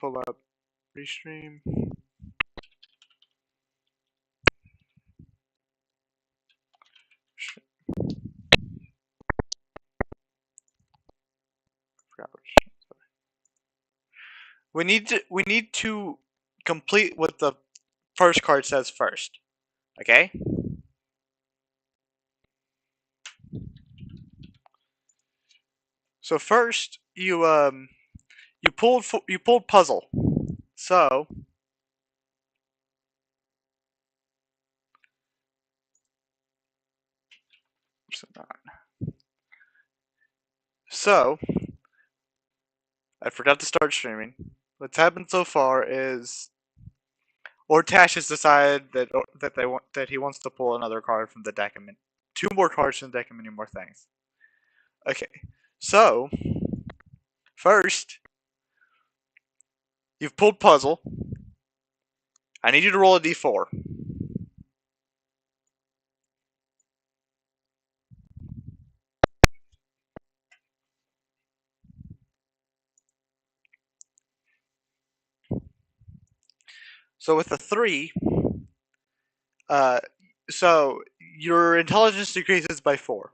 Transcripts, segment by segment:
pull up restream. We need to complete what the first card says first. Okay? So first you pulled puzzle. So So I forgot to start streaming. What's happened so far is Ortash has decided that he wants to pull another card from the deck and two more cards from the deck and many more things. Okay, so first you've pulled puzzle. I need you to roll a d4. So with a 3, so your intelligence decreases by 4.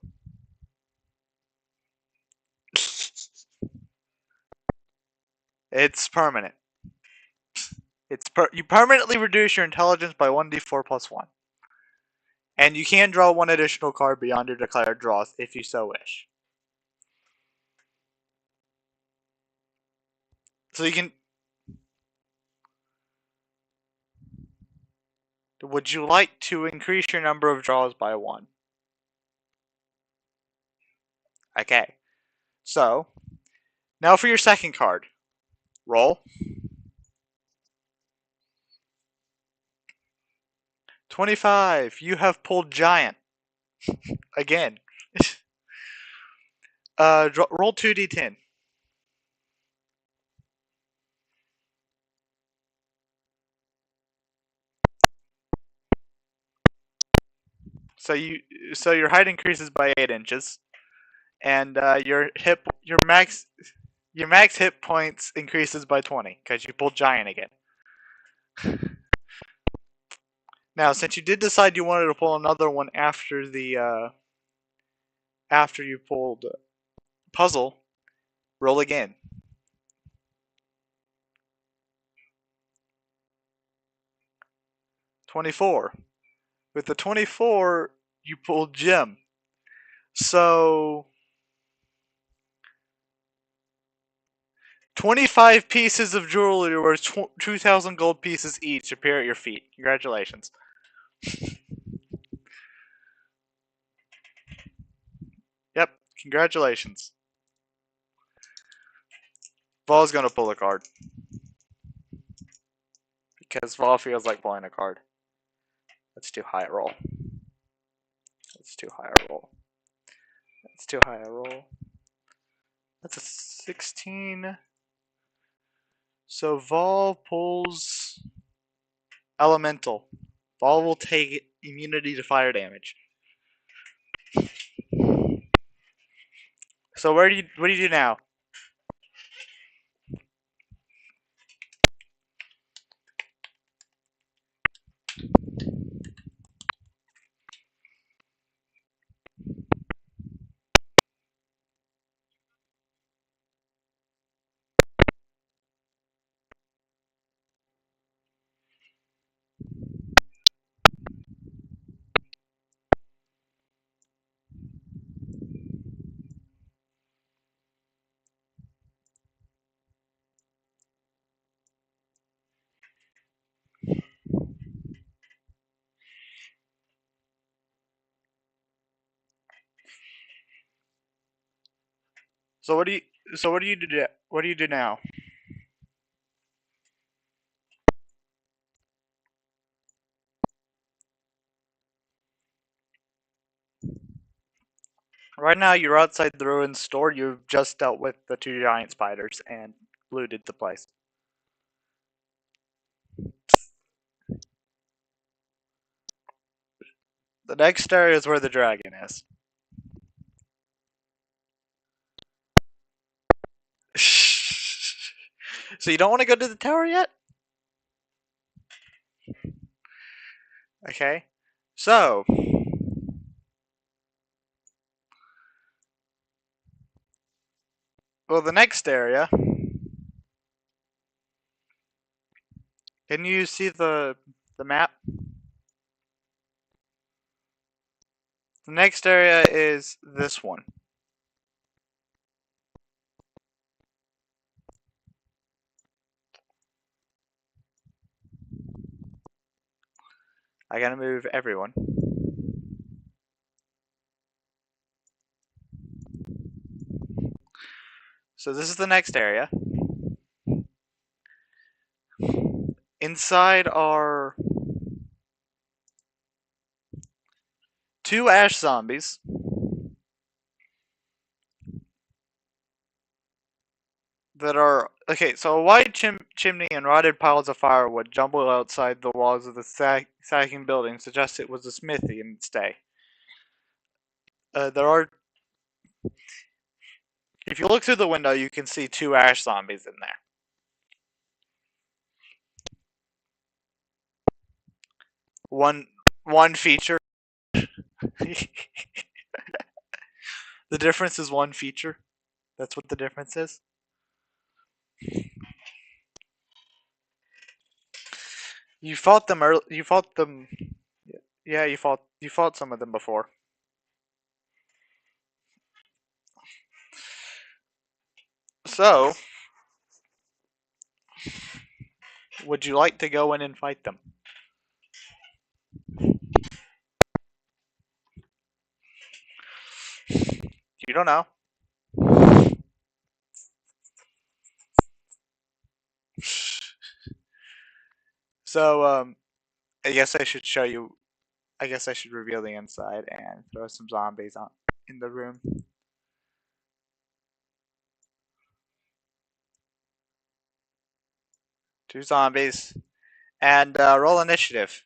It's permanent. You permanently reduce your intelligence by 1d4 plus 1. And you can draw one additional card beyond your declared draws if you so wish. So you can... Would you like to increase your number of draws by 1? Okay. So, now for your second card. Roll. 25. You have pulled Giant. Again. Roll 2d10. So your height increases by 8 inches, and your max hit points increases by 20 because you pulled Giant again. Now, since you did decide you wanted to pull another one after after you pulled Puzzle, roll again. 24. With the 24, you pulled Gem. So 25 pieces of jewelry worth 2,000 gold pieces each appear at your feet. Congratulations. Yep, congratulations. Vol's gonna pull a card. Because Vol feels like pulling a card. That's too high a roll. That's too high a roll. That's too high a roll. That's a 16. So Vol pulls Elemental. Vol will take immunity to fire damage. So what do you do now? So what do you do? What do you do now? Right now, you're outside the ruins store. You've just dealt with the 2 giant spiders and looted the place. The next area is where the dragon is. So you don't want to go to the tower yet? Okay. So well, the next area. Can you see the map? The next area is this one. I gotta move everyone. So this is the next area. Inside are 2 ash zombies. That are okay. So a wide chimney and rotted piles of firewood jumble outside the walls of the sacking building suggest it was a smithy in its day. There are, if you look through the window, you can see 2 ash zombies in there. One feature. The difference is 1 feature. That's what the difference is. You fought them early. You fought them. Yeah, you fought some of them before. So, would you like to go in and fight them? You don't know. So, I guess I should show you. I guess I should reveal the inside and throw some zombies on in the room. Two zombies. And roll initiative.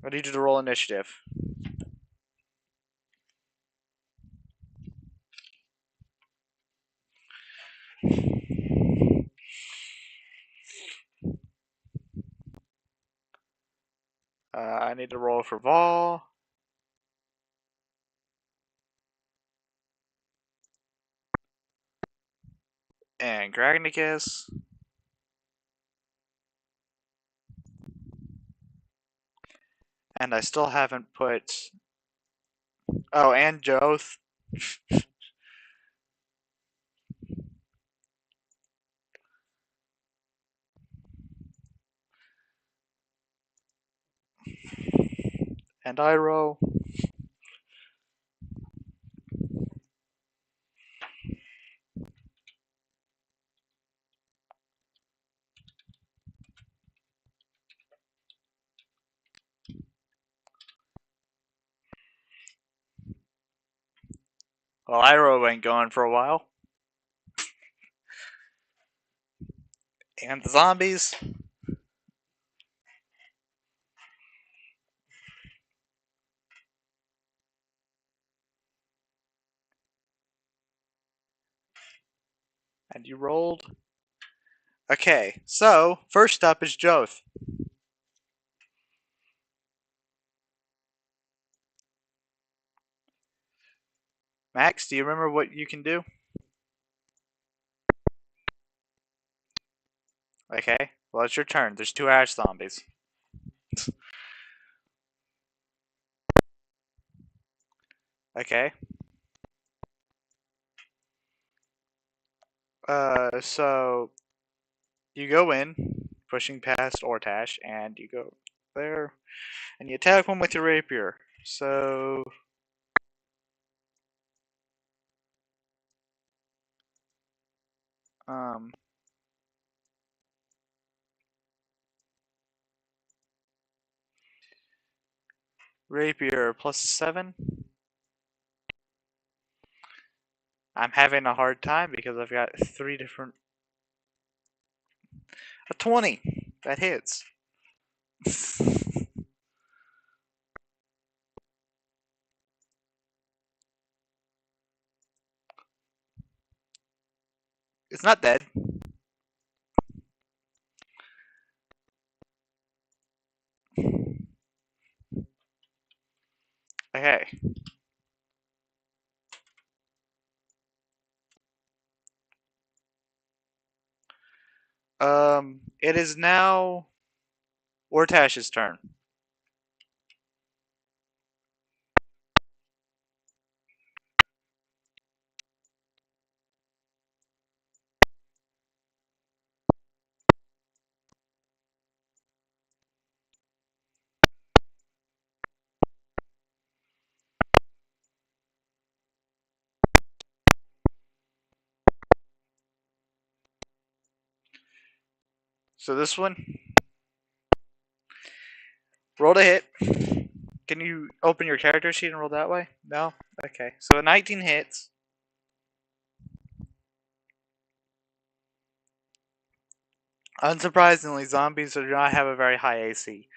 I need you to roll initiative. I need to roll for Vol. And Gragnicus. And I still haven't put. Oh, and Joth. And Iro. Well, Iro ain't going for a while. And the zombies. And you rolled. Okay, so first up is Joth. Max, do you remember what you can do? Okay, well, it's your turn. There's 2 ash zombies. Okay. So you go in, pushing past Ortash, and you go there, and you attack one with your rapier. So um, rapier +7. I'm having a hard time because I've got 3 different. A 20 that hits. It's not dead. Okay. It is now Ortash's turn. So this one, roll to hit. Can you open your character sheet and roll that way? No? Okay. So a 19 hits. Unsurprisingly, zombies do not have a very high AC.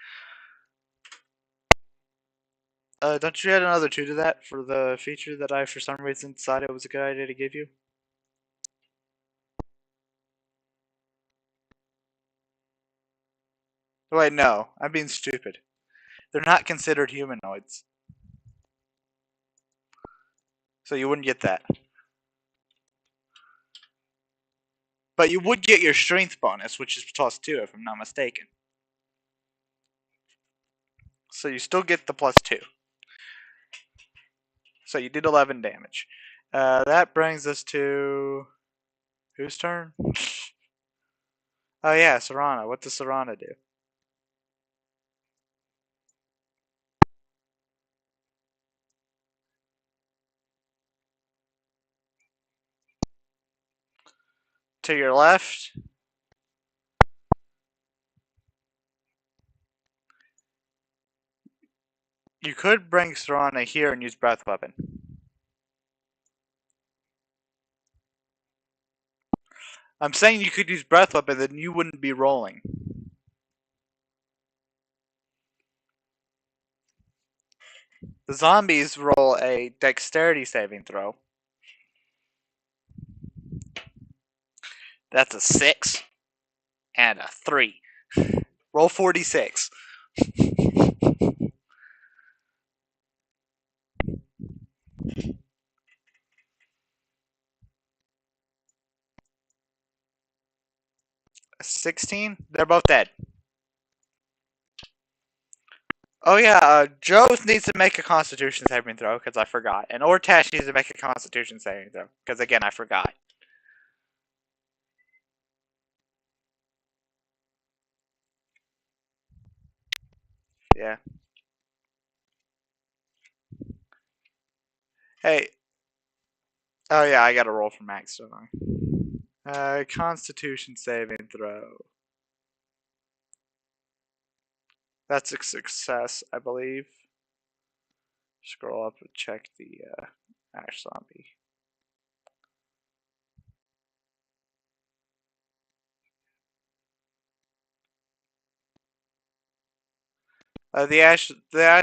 Don't you add another 2 to that for the feature that I, for some reason, decided it was a good idea to give you? Wait, no. I'm being stupid. They're not considered humanoids. So you wouldn't get that. But you would get your strength bonus, which is plus 2, if I'm not mistaken. So you still get the plus 2. So you did 11 damage. That brings us to... Whose turn? Oh yeah, Serana. What does Serana do? To your left. You could bring Serana here and use Breath Weapon. I'm saying you could use Breath Weapon, then you wouldn't be rolling. The zombies roll a Dexterity saving throw. That's a 6 and a 3. Roll 46. A 16? They're both dead. Oh yeah, Joth needs to make a Constitution saving throw, because I forgot. And Ortash needs to make a Constitution saving throw, because again, I forgot. Yeah. Hey. Oh yeah, I gotta roll for Max, don't I? Constitution saving throw. That's a success, I believe. Scroll up and check the Ash Zombie. The ash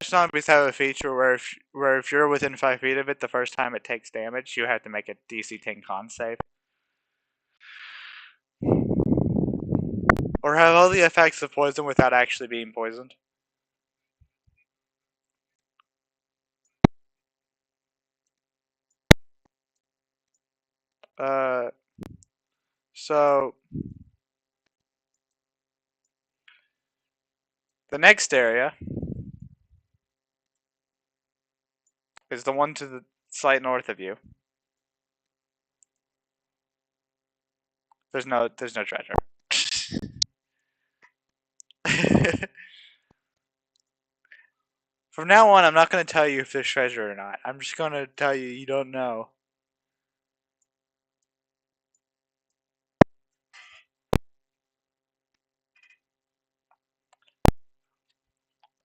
zombies have a feature where if you're within 5 feet of it, the first time it takes damage, you have to make a DC 10 con save, or have all the effects of poison without actually being poisoned. Uh, so the next area is the one to the slight north of you. There's no treasure. From now on, I'm not going to tell you if there's treasure or not. I'm just going to tell you you don't know.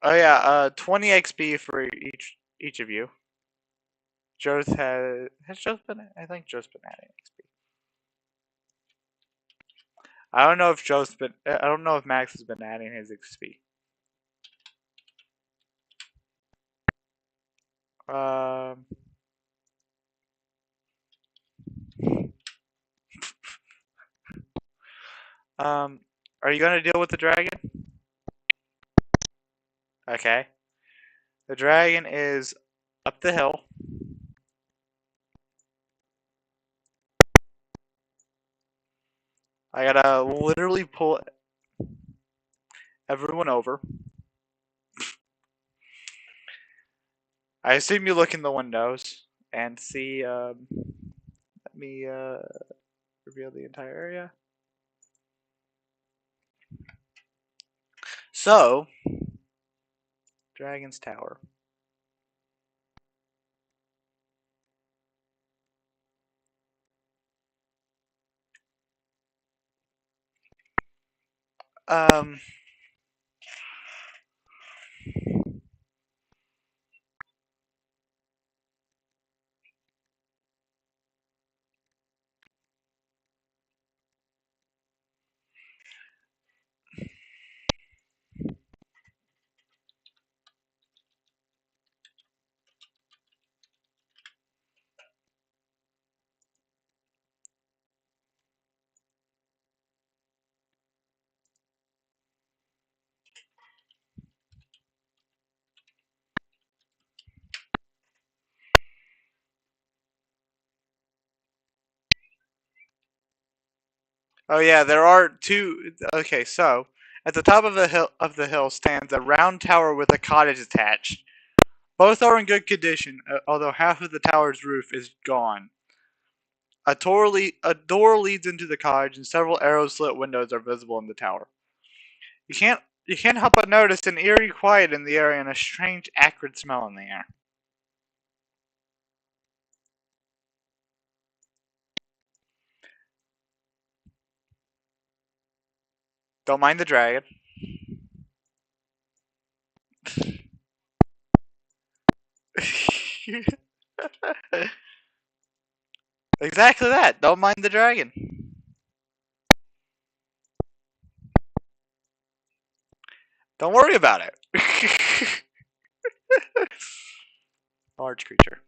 Oh yeah, 20 XP for each of you. Joth has Joth been? I think Joth's been adding XP. I don't know if Joth's been. I don't know if Max has been adding his XP. Um. Are you gonna deal with the dragon? Okay. The dragon is up the hill. I gotta literally pull everyone over. I assume you look in the windows and see, let me, reveal the entire area. So, Dragon's Tower. Um, oh yeah, there are two. Okay, so at the top of the hill stands a round tower with a cottage attached. Both are in good condition, although half of the tower's roof is gone. A door leads into the cottage, and several arrow-slit windows are visible in the tower. You can't help but notice an eerie quiet in the area and a strange, acrid smell in the air. Don't mind the dragon. Exactly that. Don't mind the dragon. Don't worry about it. Large creature.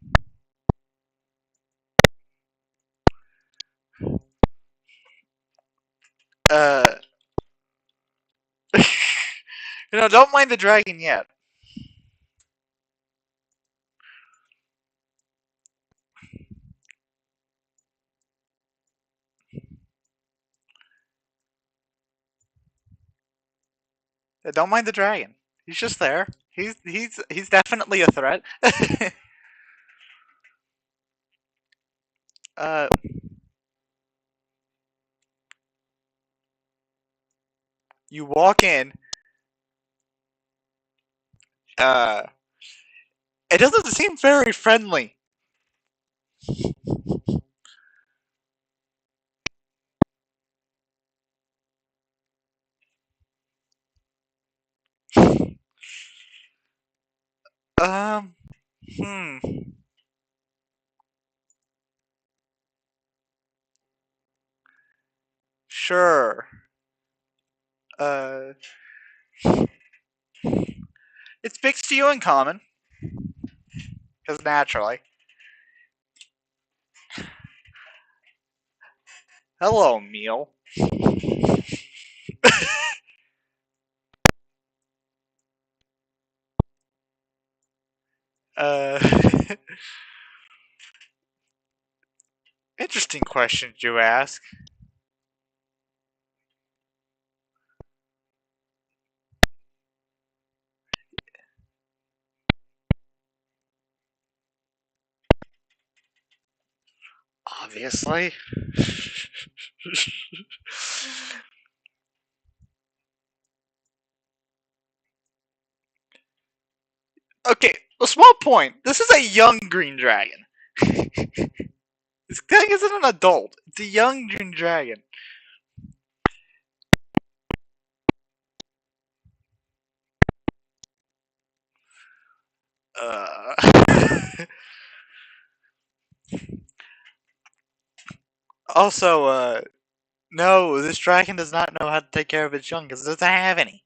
Uh, don't mind the dragon yet. Don't mind the dragon. He's just there. He's definitely a threat. uh, you walk in. Uh, it doesn't seem very friendly. Um, hmm. Sure. Uh, it speaks to you in common, because naturally. Hello, meal. Uh, interesting question you ask. Obviously. Okay, a small point. This is a young green dragon. This thing isn't an adult. It's a young green dragon. Uh, also, no, this dragon does not know how to take care of its young because it doesn't have any.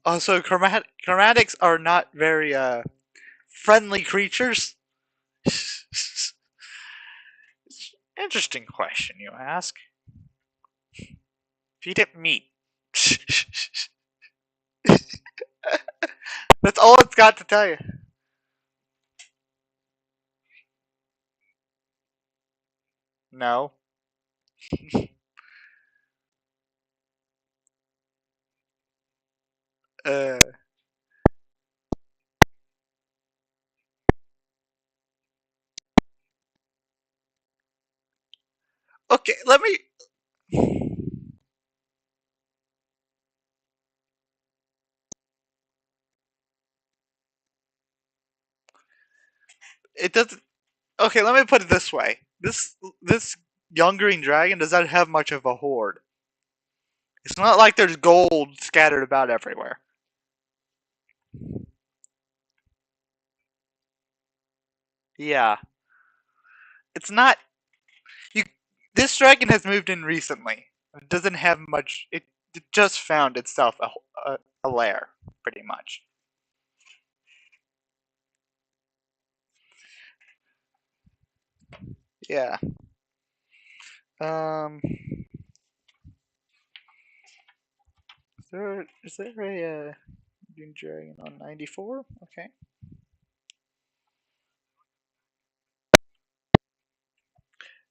Also, chromatics are not very friendly creatures. Interesting question, you ask. Feed it meat. That's all it's got to tell you. No. Uh. Okay, let me. It doesn't. Okay, let me put it this way. This young green dragon does not have much of a horde. It's not like there's gold scattered about everywhere. Yeah, it's not. You. This dragon has moved in recently. It doesn't have much. It just found itself a lair, pretty much. Yeah. Is there a green dragon on 94? Okay.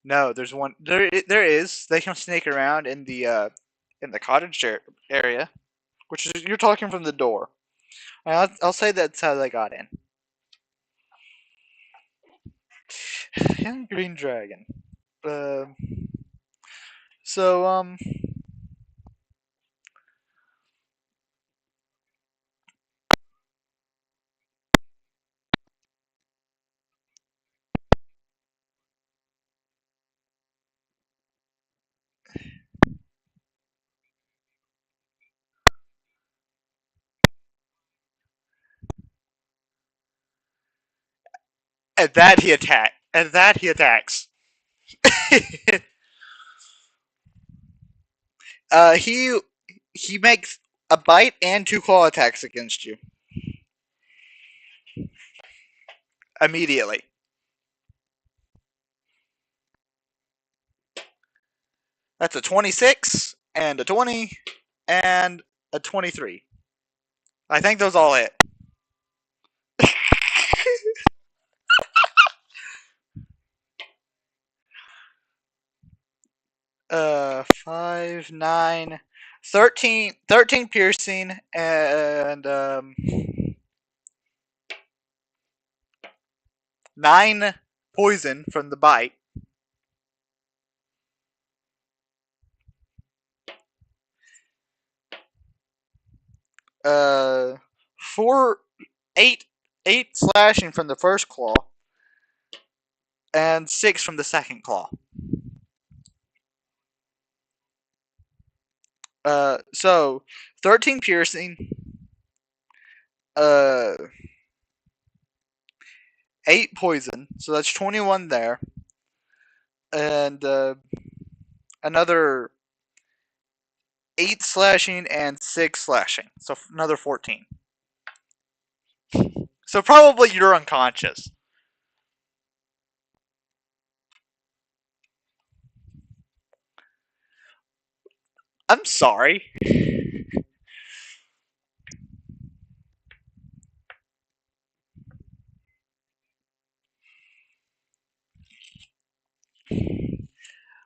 No, there's one. There is. They can snake around in the cottage area, which is you're talking from the door. I'll say that's how they got in. Young green dragon. Uh, so at that he attack. At that he attacks. He makes a bite and two claw attacks against you immediately. That's a 26 and a 20 and a 23. I think those all hit. 5, 9, 13, 13 piercing, and 9 poison from the bite. 4, 8, 8 slashing from the first claw, and 6 from the second claw. So 13 piercing, uh, 8 poison, so that's 21 there, and another 8 slashing and 6 slashing, so another 14. So probably you're unconscious. I'm sorry.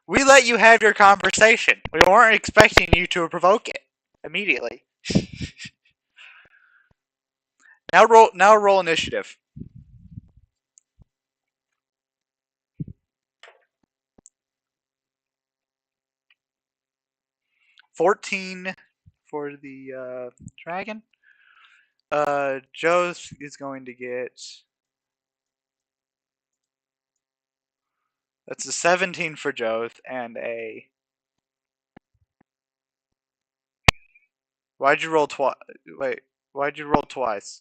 We let you have your conversation. We weren't expecting you to provoke it immediately. Now roll initiative. 14 for the dragon. Joth is going to get. That's a 17 for Joth and a. Why'd you roll twice? Wait, why'd you roll twice?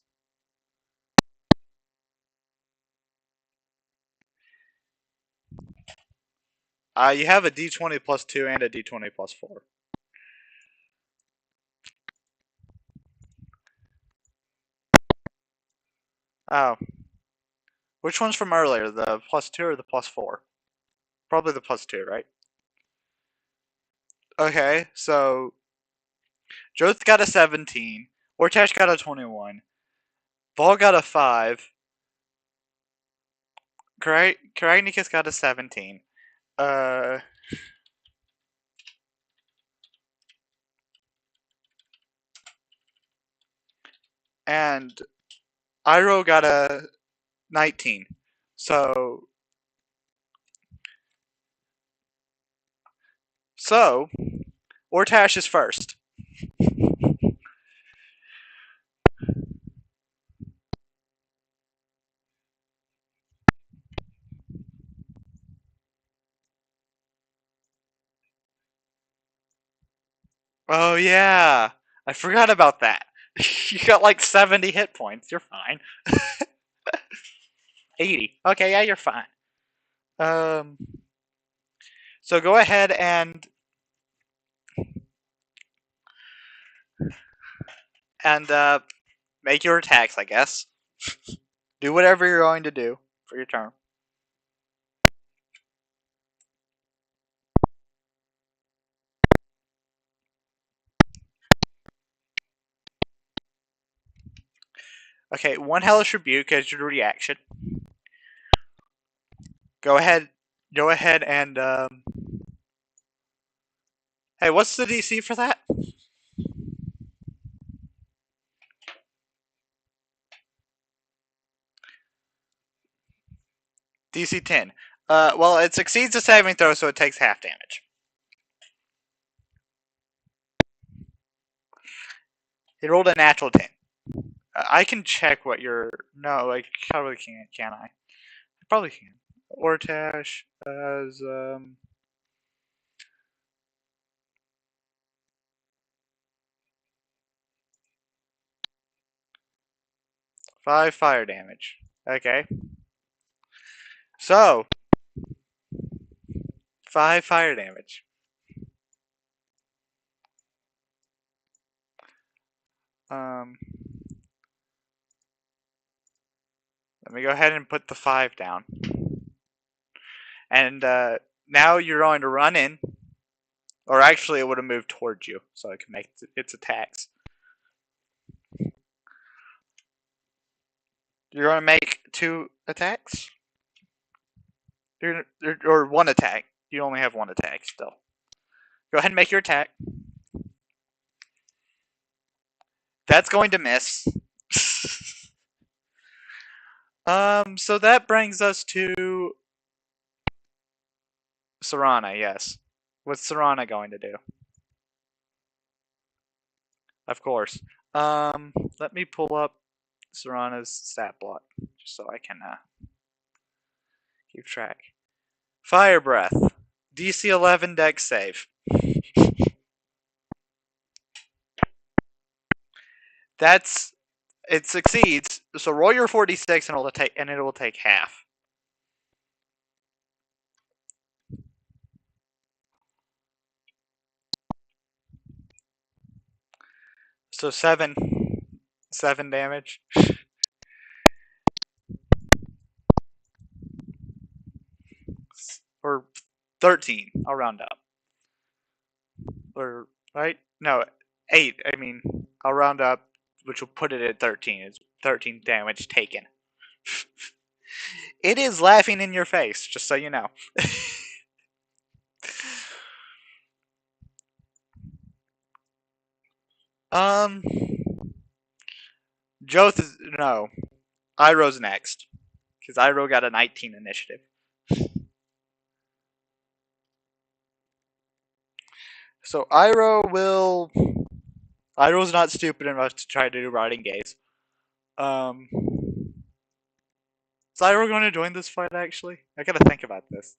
You have a d20 plus 2 and a d20 plus 4. Oh. Which one's from earlier? The plus 2 or the plus 4? Probably the +2, right? Okay, so Joth got a 17. Ortash got a 21. Ball got a 5. Karagnikas got a 17. And Iroh got a 19. So Ortash is first. Oh yeah, I forgot about that. You got like 70 hit points. You're fine. 80. Okay, yeah, you're fine. Um, so go ahead and make your attacks, I guess. Do whatever you're going to do for your turn. Okay, one hellish rebuke as your reaction. Go ahead and hey, what's the DC for that? DC 10. Well, it succeeds the saving throw, so it takes half damage. It rolled a natural 10. I can check what your... No, I probably can't, can I? I probably can. Ortash as... 5 fire damage. Okay. So, 5 fire damage. Let me go ahead and put the 5 down. And now you're going to run in. Or actually, it would have moved towards you, so it can make its attacks. You're going to make 2 attacks? Or 1 attack. You only have 1 attack still. Go ahead and make your attack. That's going to miss. So that brings us to Serana, yes. What's Serana going to do? Of course. Let me pull up Serana's stat block, just so I can keep track. Fire Breath. DC 11 dex save. It succeeds. So roll your 46 and it will take half. So 7 damage. Or 13. I'll round up. Or right? No, 8. I mean, I'll round up, which will put it at 13. It's 13 damage taken. It is laughing in your face, just so you know. Joth is... No. Iroh's next. Because Iroh got a 19 initiative. So Iroh will... Iroh's not stupid enough to try to do riding gaze. Is Iroh going to join this fight, actually? I gotta think about this.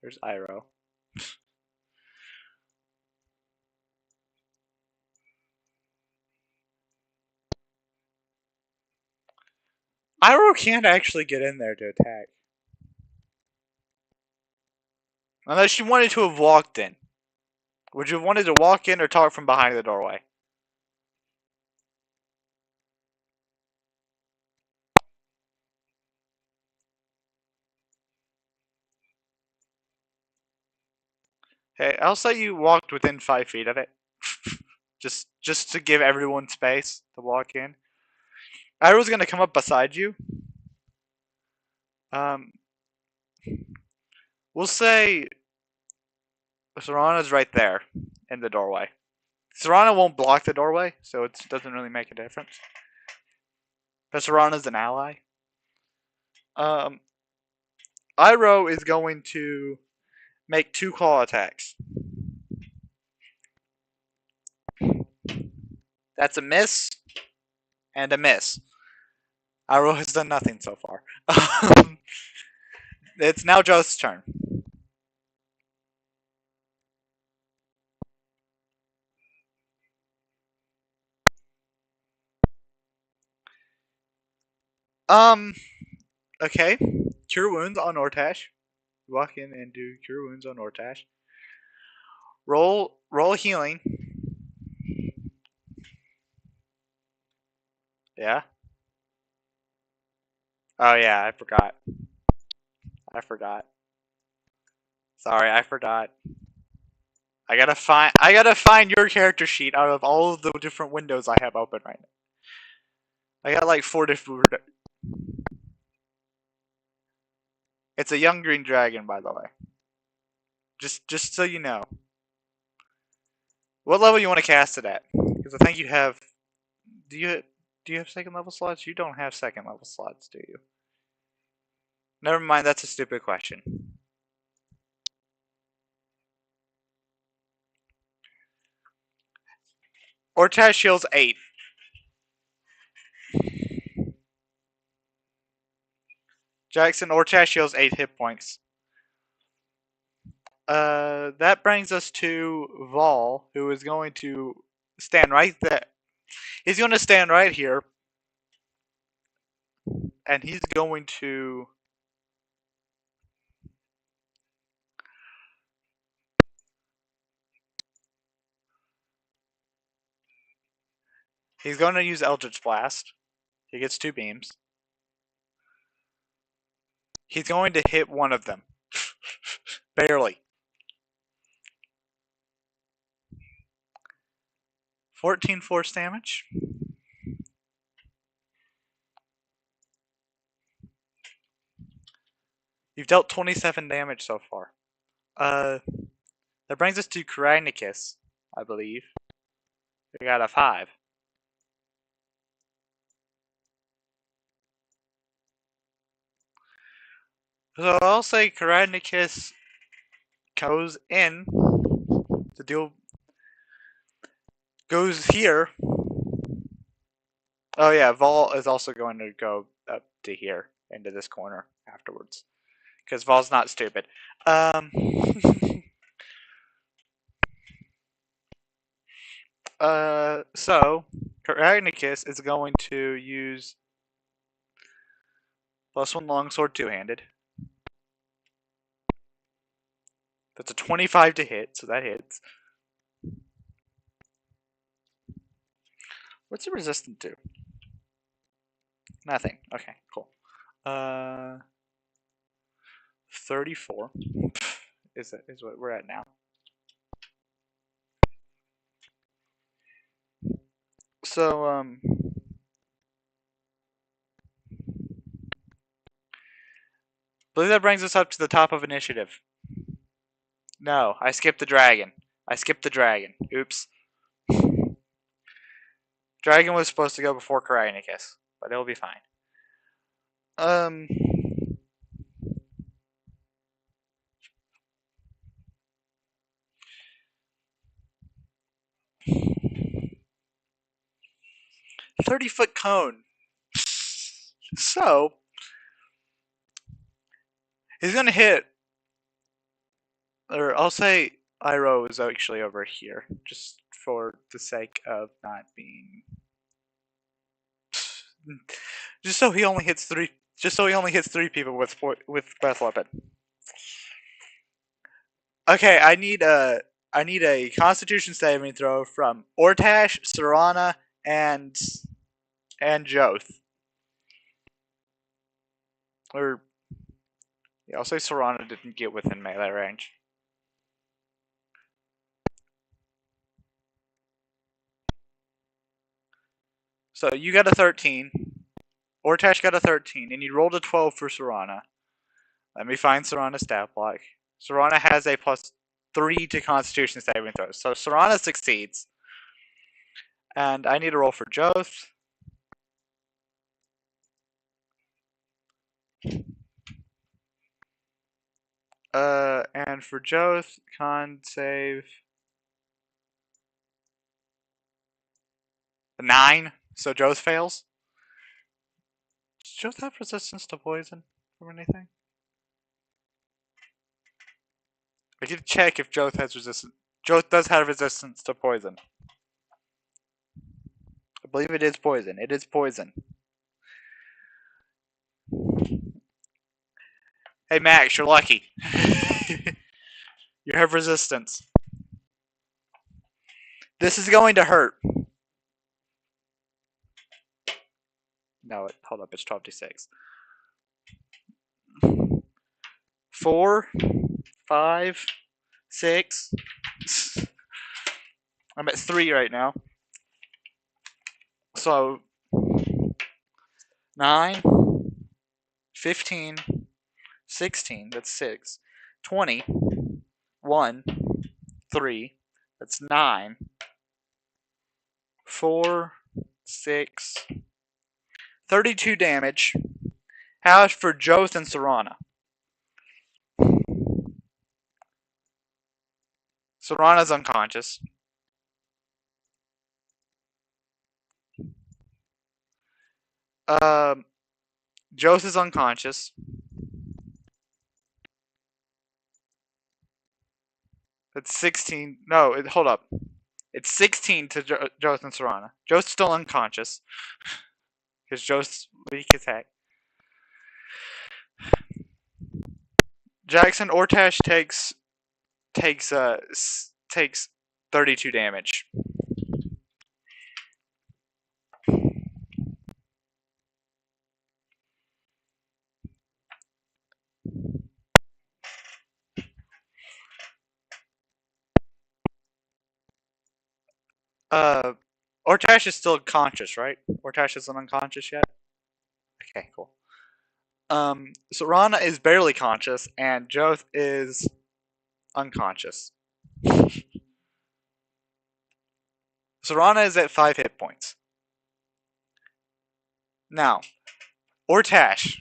There's Iroh. Iroh can't actually get in there to attack. Unless you wanted to have walked in. Would you have wanted to walk in or talk from behind the doorway? Okay, I'll say you walked within 5 feet of it. just to give everyone space to walk in. Iroh's gonna come up beside you. We'll say Serana's right there in the doorway. Serana won't block the doorway, so it doesn't really make a difference. But Serana's an ally. Iroh is going to make 2 claw attacks. That's a miss and a miss. Iroh has done nothing so far. It's now Joth's turn. Okay. Cure wounds on Ortash. Walk in and do cure wounds on Ortash. Roll healing. Yeah. Oh yeah, I forgot. Sorry, I forgot. I gotta find your character sheet out of all of the different windows I have open right now. I got like 4 different. It's a young green dragon, by the way. Just so you know. What level you want to cast it at? Because I think you have. Do you have second level slots? You don't have second level slots, do you? Never mind. That's a stupid question. Ortash shields 8. Jackson Ortash shields 8 hit points. That brings us to Vol, who is going to stand right there. He's going to stand right here, and he's going to. He's going to use Eldritch Blast. He gets 2 beams. He's going to hit one of them. Barely. 14 force damage. You've dealt 27 damage so far. That brings us to Kyragnicus, I believe. We got a 5. So I'll say Kyragnicus goes in to deal. Goes here. Oh yeah, Vol is also going to go up to here into this corner afterwards, because Vol's not stupid. So Kyragnicus is going to use +1 longsword two-handed. That's a 25 to hit, so that hits. What's it resistant to? Nothing. Okay, cool. 34 is what we're at now. So I believe that brings us up to the top of initiative. No, I skipped the dragon. Oops. Dragon was supposed to go before Kyragnicus, but it'll be fine. 30-foot cone. So he's gonna hit, or I'll say Iroh is actually over here, just for the sake of not being. Just so he only hits 3. Just so he only hits 3 people with breath weapon. Okay, I need a Constitution saving throw from Ortash, Serana, and Joth. Or, yeah, I'll say Serana didn't get within melee range. So you got a 13. Ortash got a 13, and you rolled a 12 for Serana. Let me find Serana's stat block. Serana has a +3 to Constitution saving throws. So Serana succeeds. And I need to roll for Joth. And for Joth, con save 9. So Joth fails. Does Joth have resistance to poison from anything? I need to check if Joth has resistance. Joth does have resistance to poison. I believe it is poison. It is poison. Hey Max, you're lucky. You have resistance. This is going to hurt. No, hold up, it's 12d6. 4, 5, 6. I'm at 3 right now. So 9, 15, 16, that's 6. 20, 1, 3, that's 9. 4, 6, 32 damage. How's for Joth and Serana? Serana's unconscious. Joth is unconscious. It's 16. No, hold up. It's 16 to Joth and Serana. Joth's still unconscious. Because Joth's weak attack. Jackson Ortash takes 32 damage. Ortash is still conscious, right? Ortash isn't unconscious yet? Okay, cool. Serana is barely conscious, and Joth is unconscious. Serana is at 5 hit points. Now, Ortash.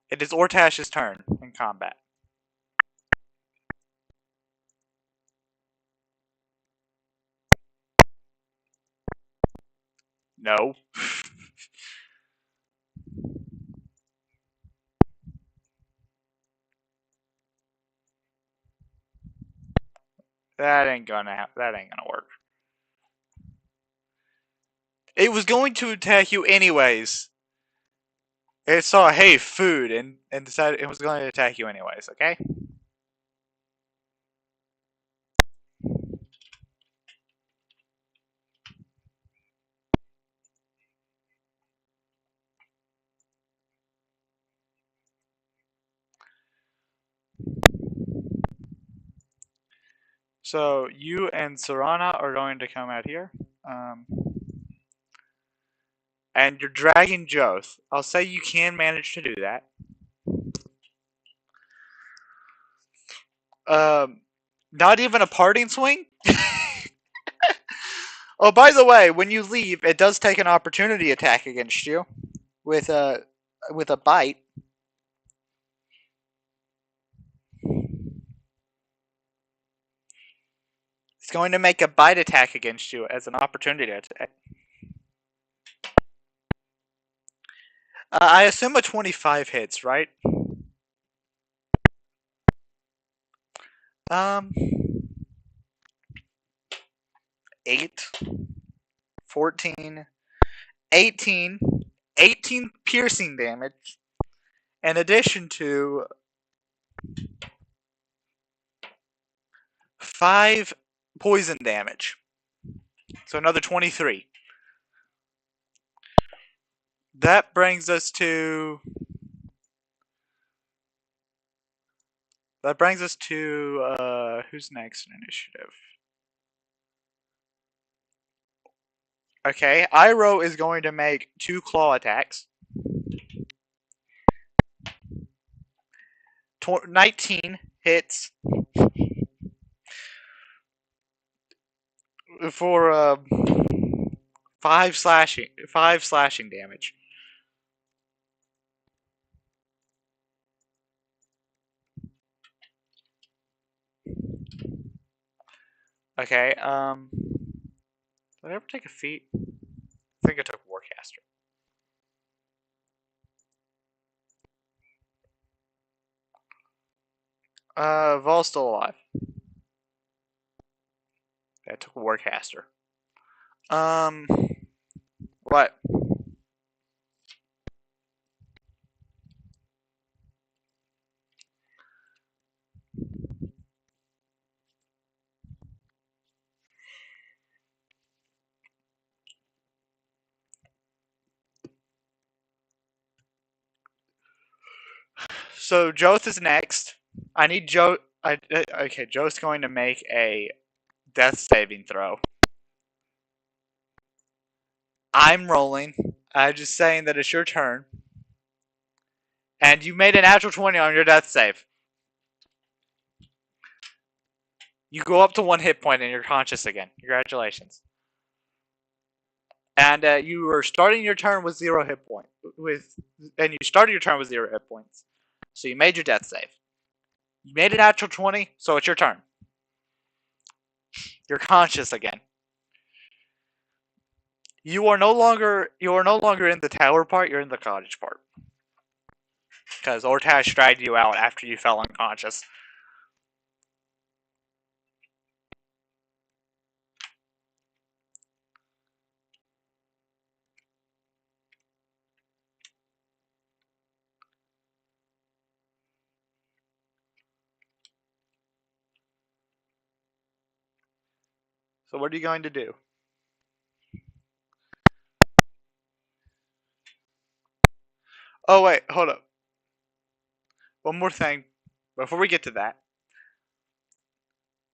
It is Ortash's turn in combat. No. That ain't gonna work. It was going to attack you anyways. It saw, hey, food, and decided it was going to attack you anyways, okay? So you and Serana are going to come out here. And you're dragging Joth. I'll say you can manage to do that. Not even a parting swing? Oh, by the way, when you leave, it does take an opportunity attack against you with a bite. It's going to make a bite attack against you as an opportunity attack. I assume a 25 hits, right? 8, 14, 18, 18 piercing damage, in addition to 5 poison damage. So another 23. That brings us to 2 who's next in initiative? Okay, Iroh is going to make 2 claw attacks. 19 hits for 5 slashing damage. Okay, did I ever take a feat? I think I took Warcaster. Vol's still alive. I took a Warcaster. What? So Joth is next. I need Joth. Okay, Joth's going to make a death saving throw. I'm rolling. I'm just saying that it's your turn. And you made a natural 20 on your death save. You go up to 1 hit point and you're conscious again. Congratulations. And you were starting your turn with 0 hit points. And you started your turn with 0 hit points. So you made your death save. You made a natural 20, so it's your turn. You're conscious again. You are no longer in the tower part, you're in the cottage part. Because Ortash dragged you out after you fell unconscious. So what are you going to do? Oh wait, hold up. One more thing. Before we get to that.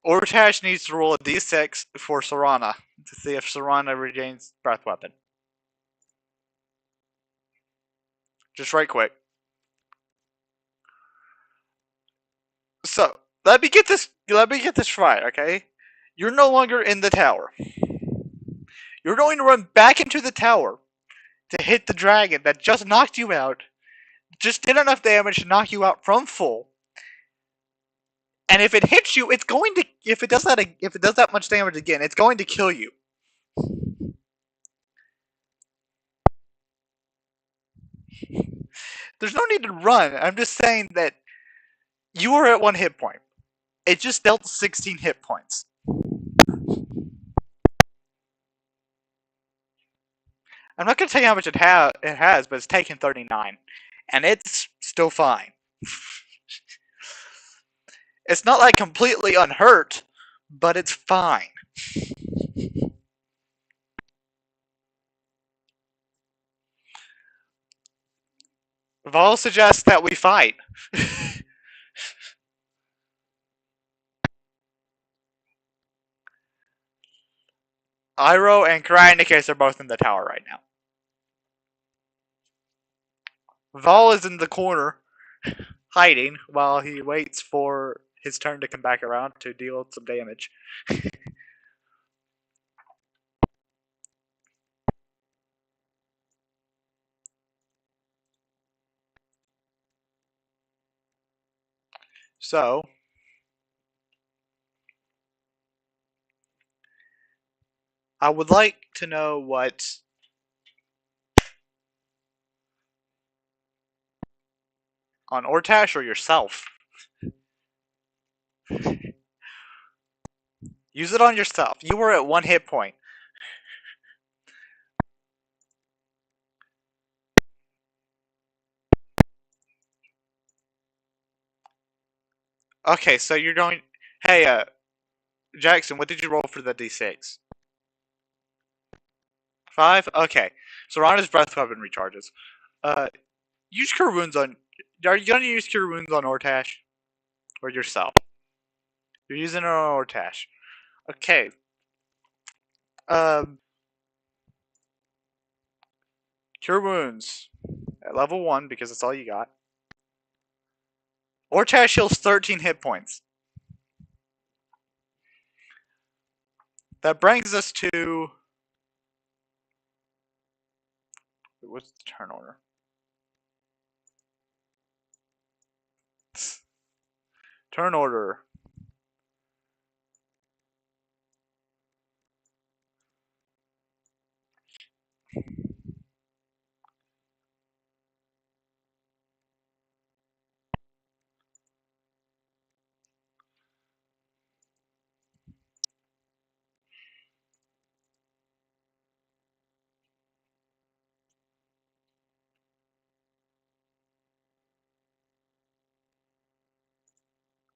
Ortash needs to roll a d6 for Serana to see if Serana regains breath weapon. Just right quick. So, let me get this right, okay? You're no longer in the tower. You're going to run back into the tower to hit the dragon that just knocked you out. Just did enough damage to knock you out from full. And if it hits you, it's going to if it does that much damage again, it's going to kill you. There's no need to run. I'm just saying that you are at 1 hit point. It just dealt 16 hit points. I'm not going to tell you how much it has, but it's taken 39. And it's still fine. It's not like completely unhurt, but it's fine. Vol suggests that we fight. Iroh and Karanikes are both in the tower right now. Vol is in the corner, hiding, while he waits for his turn to come back around to deal some damage. So, I would like to know what on Ortash or yourself. Use it on yourself. You were at 1 hit point. Okay, so you're going. Hey, Jackson, what did you roll for the d6? 5? Okay. So Rana's breath weapon recharges. Use Cure Wounds on. Are you going to use Cure Wounds on Ortash? Or yourself? You're using an Ortash. Okay. Cure wounds at level 1 because that's all you got. Ortash heals 13 hit points. That brings us to... What's the turn order? Turn order.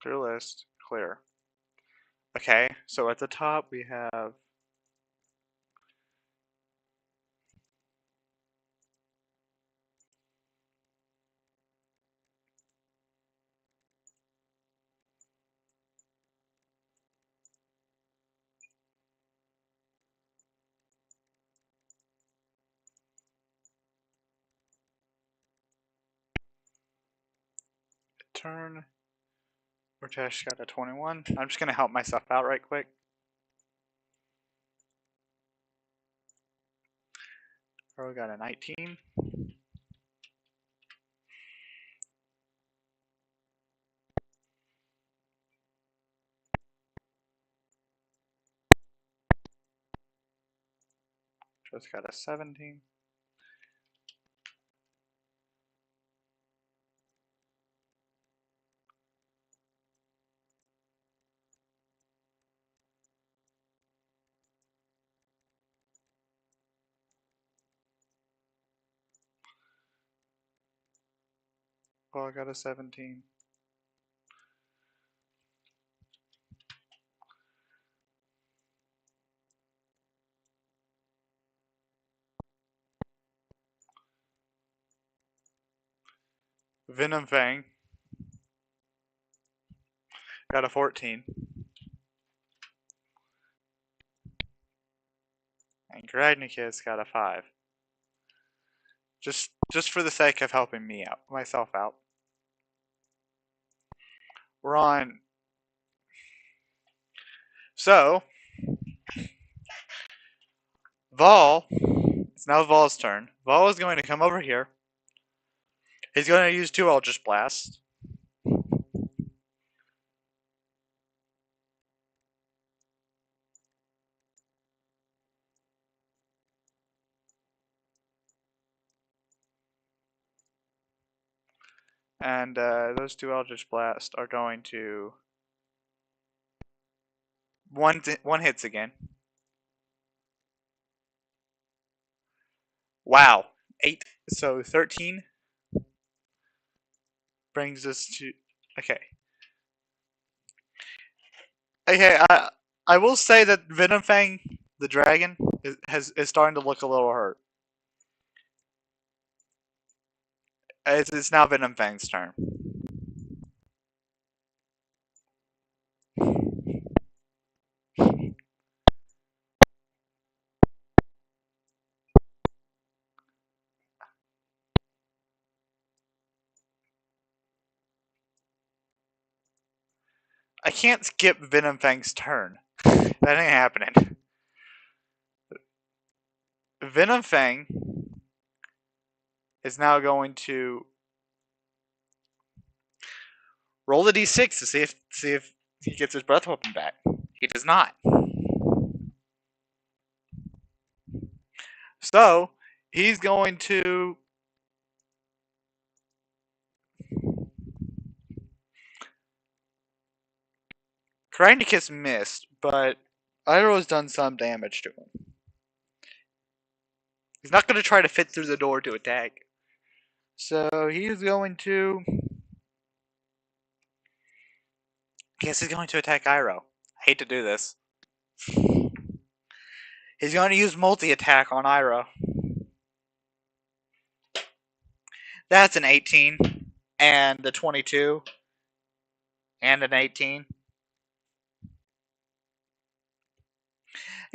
Clear list. Clear. Okay, so at the top we have... Turn. Ortash got a 21. I'm just going to help myself out right quick. Pro got a 19. Just got a 17. Paul got a 17. Venom Fang got a 14. And Gradnicus got a 5. Just for the sake of helping myself out. We're on. So, Vol, it's now Vol's turn. Vol is going to come over here. He's going to use 2 Eldritch Blasts. And those 2 Eldritch Blasts are going to... One hits again. Wow. 8. So 13 brings us to... Okay. Okay, I will say that Venom Fang, the dragon, is starting to look a little hurt. It's now Venom Fang's turn. I can't skip Venom Fang's turn. That ain't happening. Venom Fang is now going to roll the d6 to see if he gets his breath weapon back. He does not. So he's going to Grindicus missed, but Iroh's done some damage to him. He's not going to try to fit through the door to attack. So he's going to... Guess he's going to attack Iroh. I hate to do this. He's going to use multi-attack on Iroh. That's an 18. And a 22. And an 18.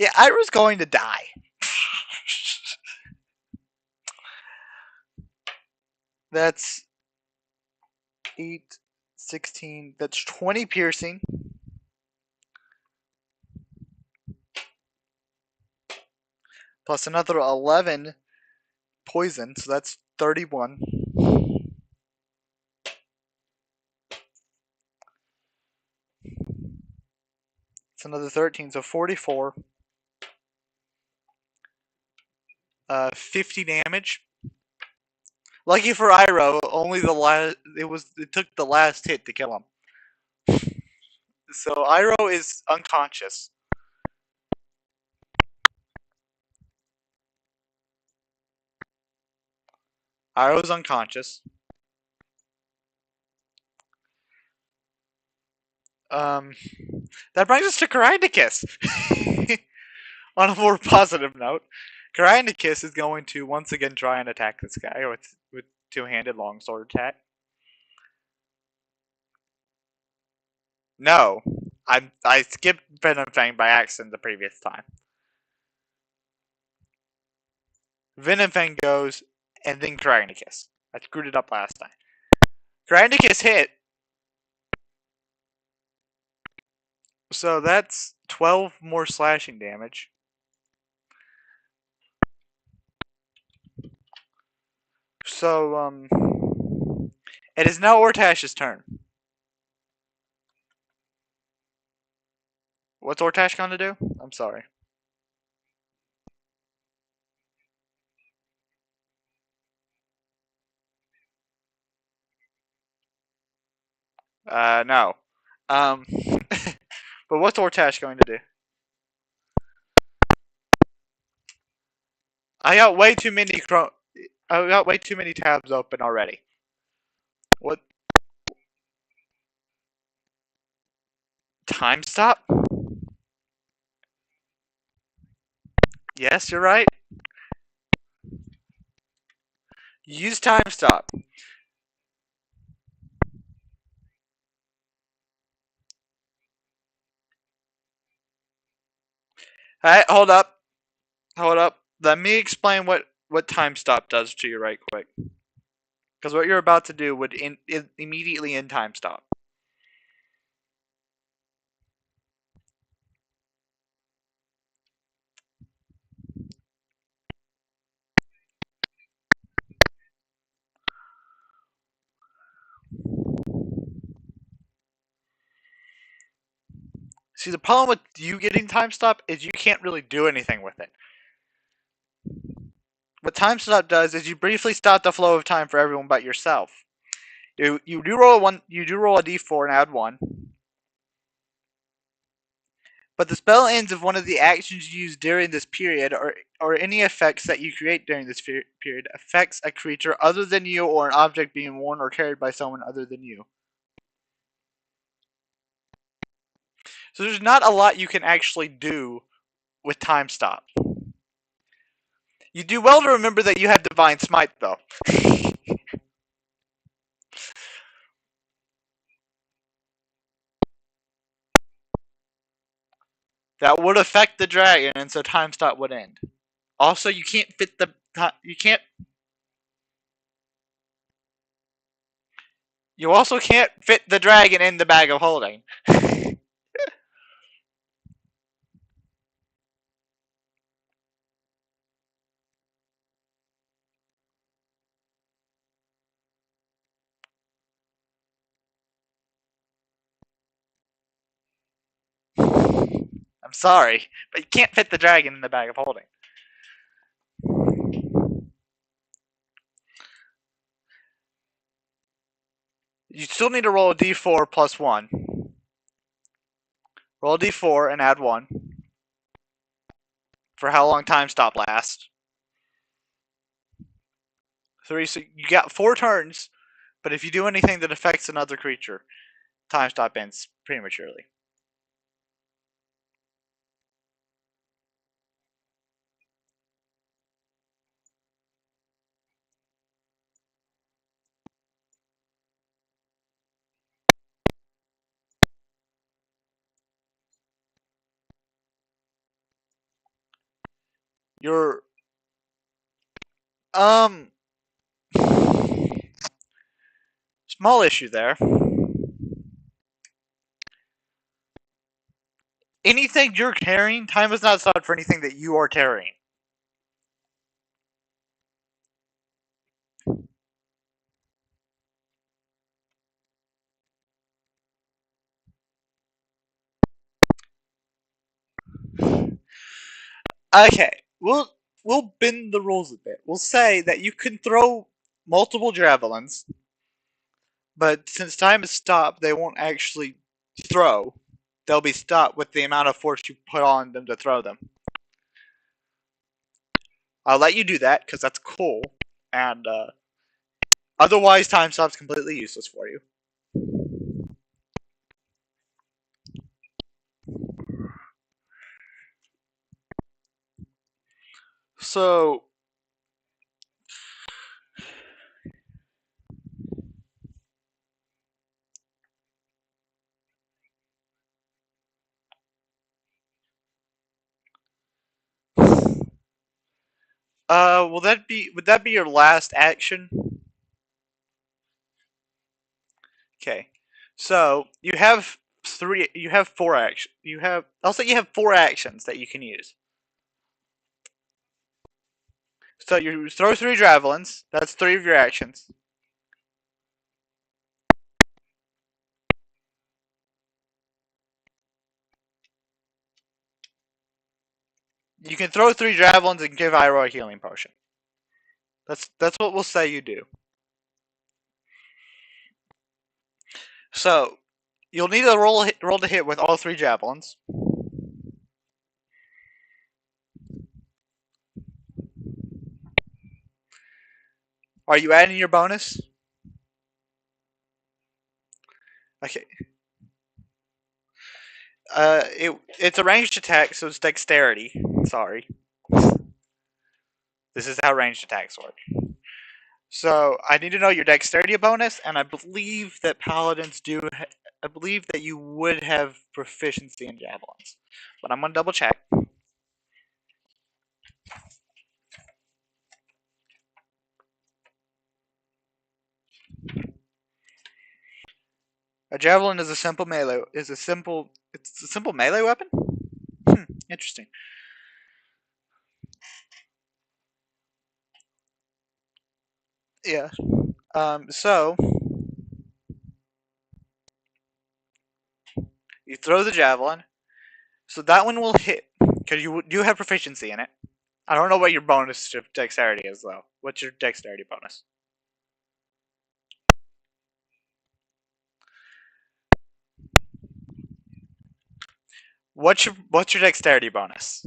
Yeah, Iroh's going to die. That's 8, 16. That's 20 piercing. Plus another 11 poison, so that's 31. It's another 13, so 44. 50 damage. Lucky for Iroh, only the last. It took the last hit to kill him. So Iroh is unconscious. Iroh's unconscious. Um, that brings us to Karindicus. On a more positive note, Karindicus is going to once again try and attack this guy with two-handed longsword attack. No, I skipped Venom Fang by accident the previous time. Venom Fang goes, and then Karindicus. I screwed it up last time. Karindicus hit. So that's 12 more slashing damage. So, it is now Ortash's turn. What's Ortash going to do? I'm sorry. No. But what's Ortash going to do? I got way too many tabs open already. What? Time stop? Yes, you're right. Use time stop. Hey, hold up. Hold up. Let me explain what time stop does to you right quick. Because what you're about to do would immediately end time stop. See, the problem with you getting time stop is you can't really do anything with it. What time stop does is you briefly stop the flow of time for everyone but yourself. You do roll a d4 and add 1. But the spell ends if one of the actions used during this period or any effects that you create during this period affects a creature other than you or an object being worn or carried by someone other than you. So there's not a lot you can actually do with time stop. You do well to remember that you have Divine Smite, though. That would affect the dragon, and so time stop would end. Also, you can't fit the... You can't... You also can't fit the dragon in the bag of holding. I'm sorry, but you can't fit the dragon in the bag of holding. You still need to roll a d4 plus 1. Roll a d4 and add 1. For how long time stop lasts. 3, so you got 4 turns, but if you do anything that affects another creature, time stop ends prematurely. You're small issue there. Anything you're carrying, time is not stopped for anything that you are carrying. Okay, we'll bend the rules a bit. We'll say that you can throw multiple javelins, but since time is stopped, they won't actually throw. They'll be stopped with the amount of force you put on them to throw them. I'll let you do that because that's cool, and otherwise, time stop's completely useless for you. So, would that be your last action? Okay. So you have three. You have four actions. I'll say you have four actions that you can use. So you throw three javelins. That's three of your actions. You can throw three javelins and give Iroh a healing potion. That's what we'll say you do. So you'll need to roll to hit with all three javelins. Are you adding your bonus? Okay. It's a ranged attack, so it's dexterity. Sorry. This is how ranged attacks work. So I need to know your dexterity bonus, and I believe that paladins do. I believe that you would have proficiency in javelins, but I'm gonna double check. A javelin is a simple melee. It's a simple melee weapon. Interesting. Yeah. So you throw the javelin. So that one will hit because you have proficiency in it. I don't know what your bonus to dexterity is though. What's your dexterity bonus? What's your dexterity bonus?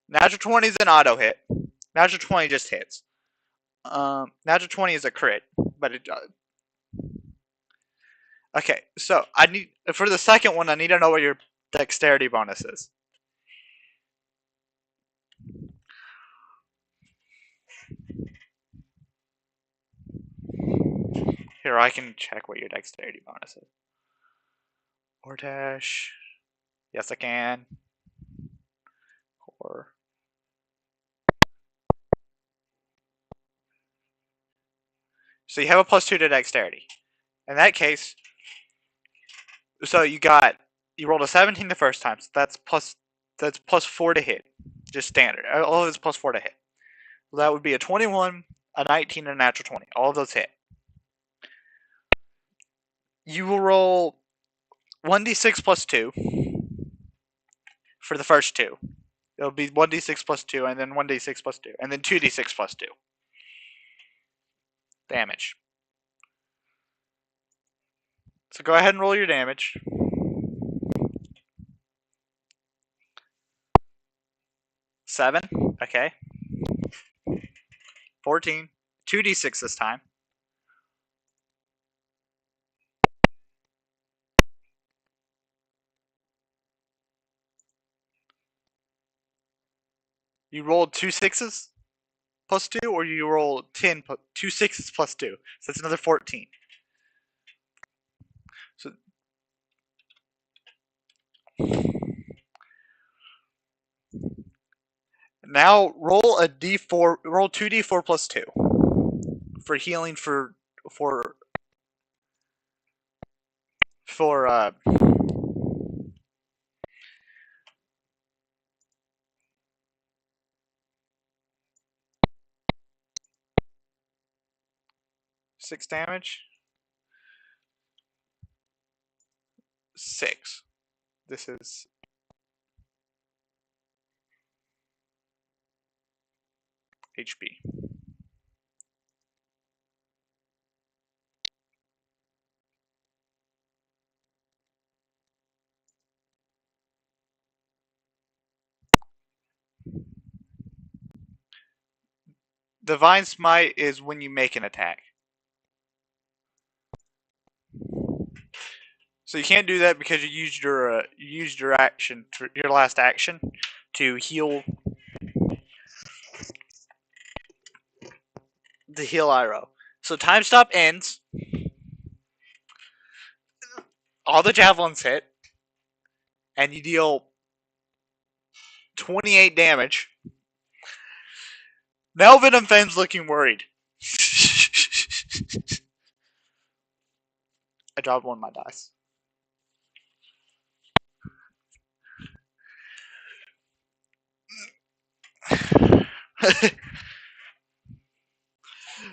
Natural 20 is an auto hit. Natural 20 just hits. Natural 20 is a crit, but it. Okay, so I need for the second one. I need to know what your dexterity bonus is. Here, I can check what your dexterity bonus is. Ortash. Yes, I can. Or. So you have a +2 to dexterity. In that case, so you rolled a 17 the first time, so that's +4 to hit. Just standard. All of it's +4 to hit. So that would be a 21, a 19, and a natural 20. All of those hit. You will roll 1d6 plus 2 for the first two. It'll be 1d6 plus 2, and then 1d6 plus 2, and then 2d6 plus 2. Damage. So go ahead and roll your damage. 7. Okay. 14. 2d6 this time. You rolled 2 6s plus 2, or you roll 2 6s plus 2. So that's another 14. So Now roll a d4. Roll 2d4 plus 2 for healing for for 6 damage. 6. This is HP. Divine Smite is when you make an attack. So you can't do that because you used your action, your last action, to heal Iroh. So time stop ends. All the javelins hit, and you deal 28 damage. Now Venom Fang's looking worried. I dropped one of my dice.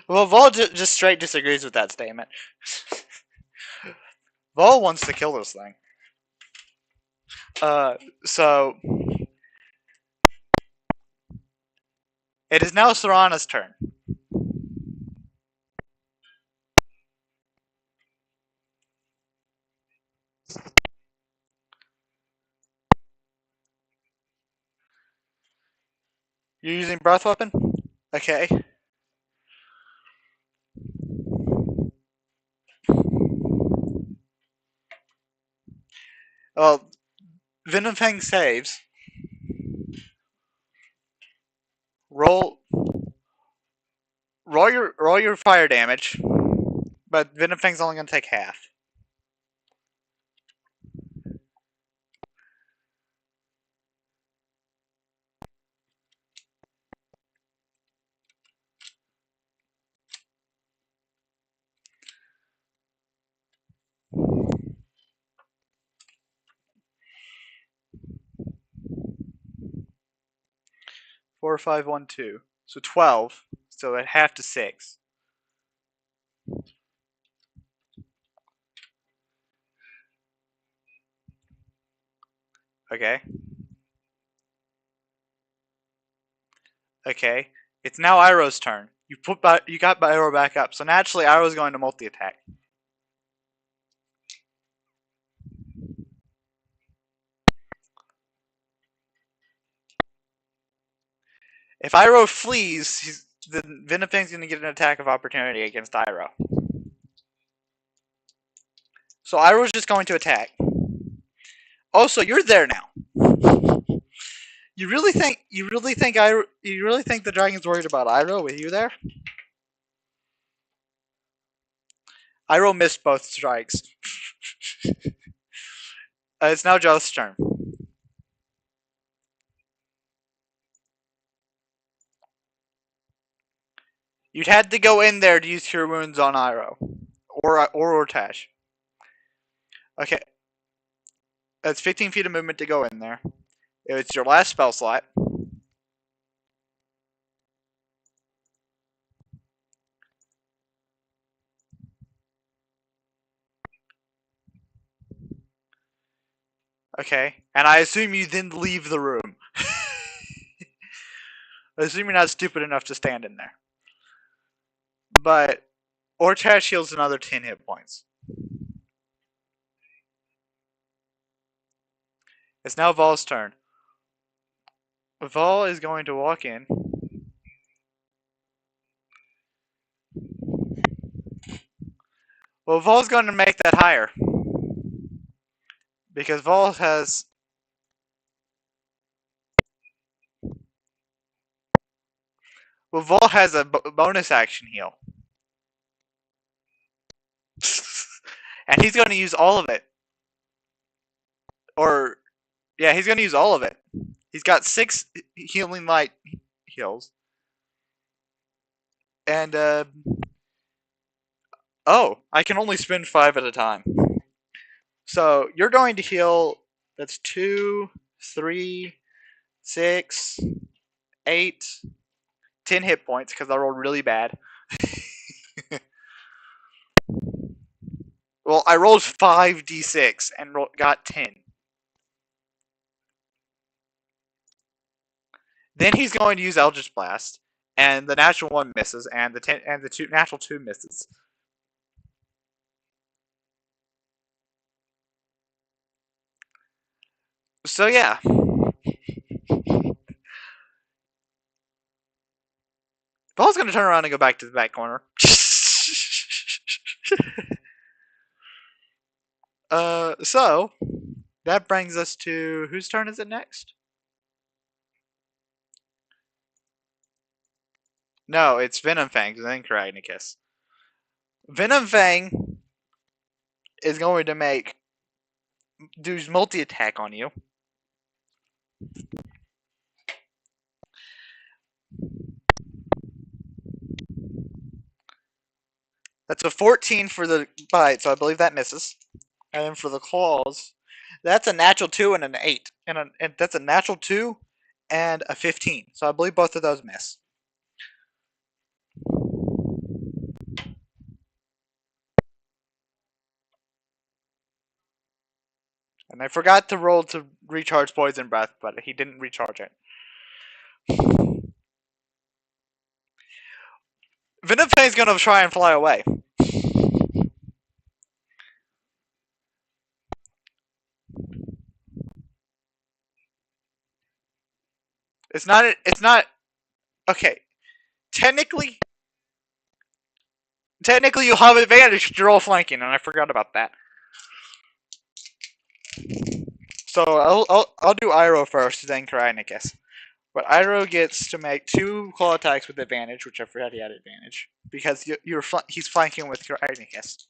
Well, Vol just straight disagrees with that statement. Vol wants to kill this thing. So it is now Serana's turn. You're using breath weapon? Okay. Well, Venom Fang saves. Roll your fire damage, but Venom Fang's only gonna take half. Four, five, one, two. So 12. So at half to 6. Okay. Okay. It's now Iroh's turn. You got Iroh back up. So naturally Iroh's going to multi-attack. If Iroh flees, then Venom Fang's going to get an attack of opportunity against Iroh. So Iroh's just going to attack. Also, you're there now. You really think the dragon's worried about Iroh with you there? Iroh missed both strikes. It's now Joth's turn. You'd had to go in there to use Cure Wounds on Iroh. Or Ortash. Okay. That's 15 feet of movement to go in there. It's your last spell slot. Okay. And I assume you then leave the room. I assume you're not stupid enough to stand in there. But Ortash heals another 10 hit points. It's now Vol's turn. Vol is going to walk in. Well, Vol's going to make that higher. Because Vol has... Well, Vol has a bonus action heal. And he's going to use all of it. Or Yeah, he's gonna use all of it. He's got 6 healing light heals. And, oh, I can only spend 5 at a time. So, you're going to heal, that's 2, 3, 6, 8, 10 hit points, because I rolled really bad. Well, I rolled 5d6 and got 10. Then he's going to use Eldritch Blast, and the natural 1 misses, and the natural 2 misses. So yeah. Paul's gonna turn around and go back to the back corner. So that brings us to whose turn is it next? No, it's Venom Fangs and then Karagnicus. Venom Fang is going to do multi attack on you. That's a 14 for the bite, so I believe that misses. And then for the claws, that's a natural 2 and an 8. And that's a natural 2 and a 15. So I believe both of those miss. And I forgot to roll to recharge Poison Breath, but he didn't recharge it. Venom Fang's gonna try and fly away. It's not. Okay. Technically, you'll have advantage because you're all flanking, and I forgot about that. So I'll do Iroh first, then Karagnicus. But Iroh gets to make 2 claw attacks with advantage, which I forgot he had advantage because he's flanking with Karagnicus.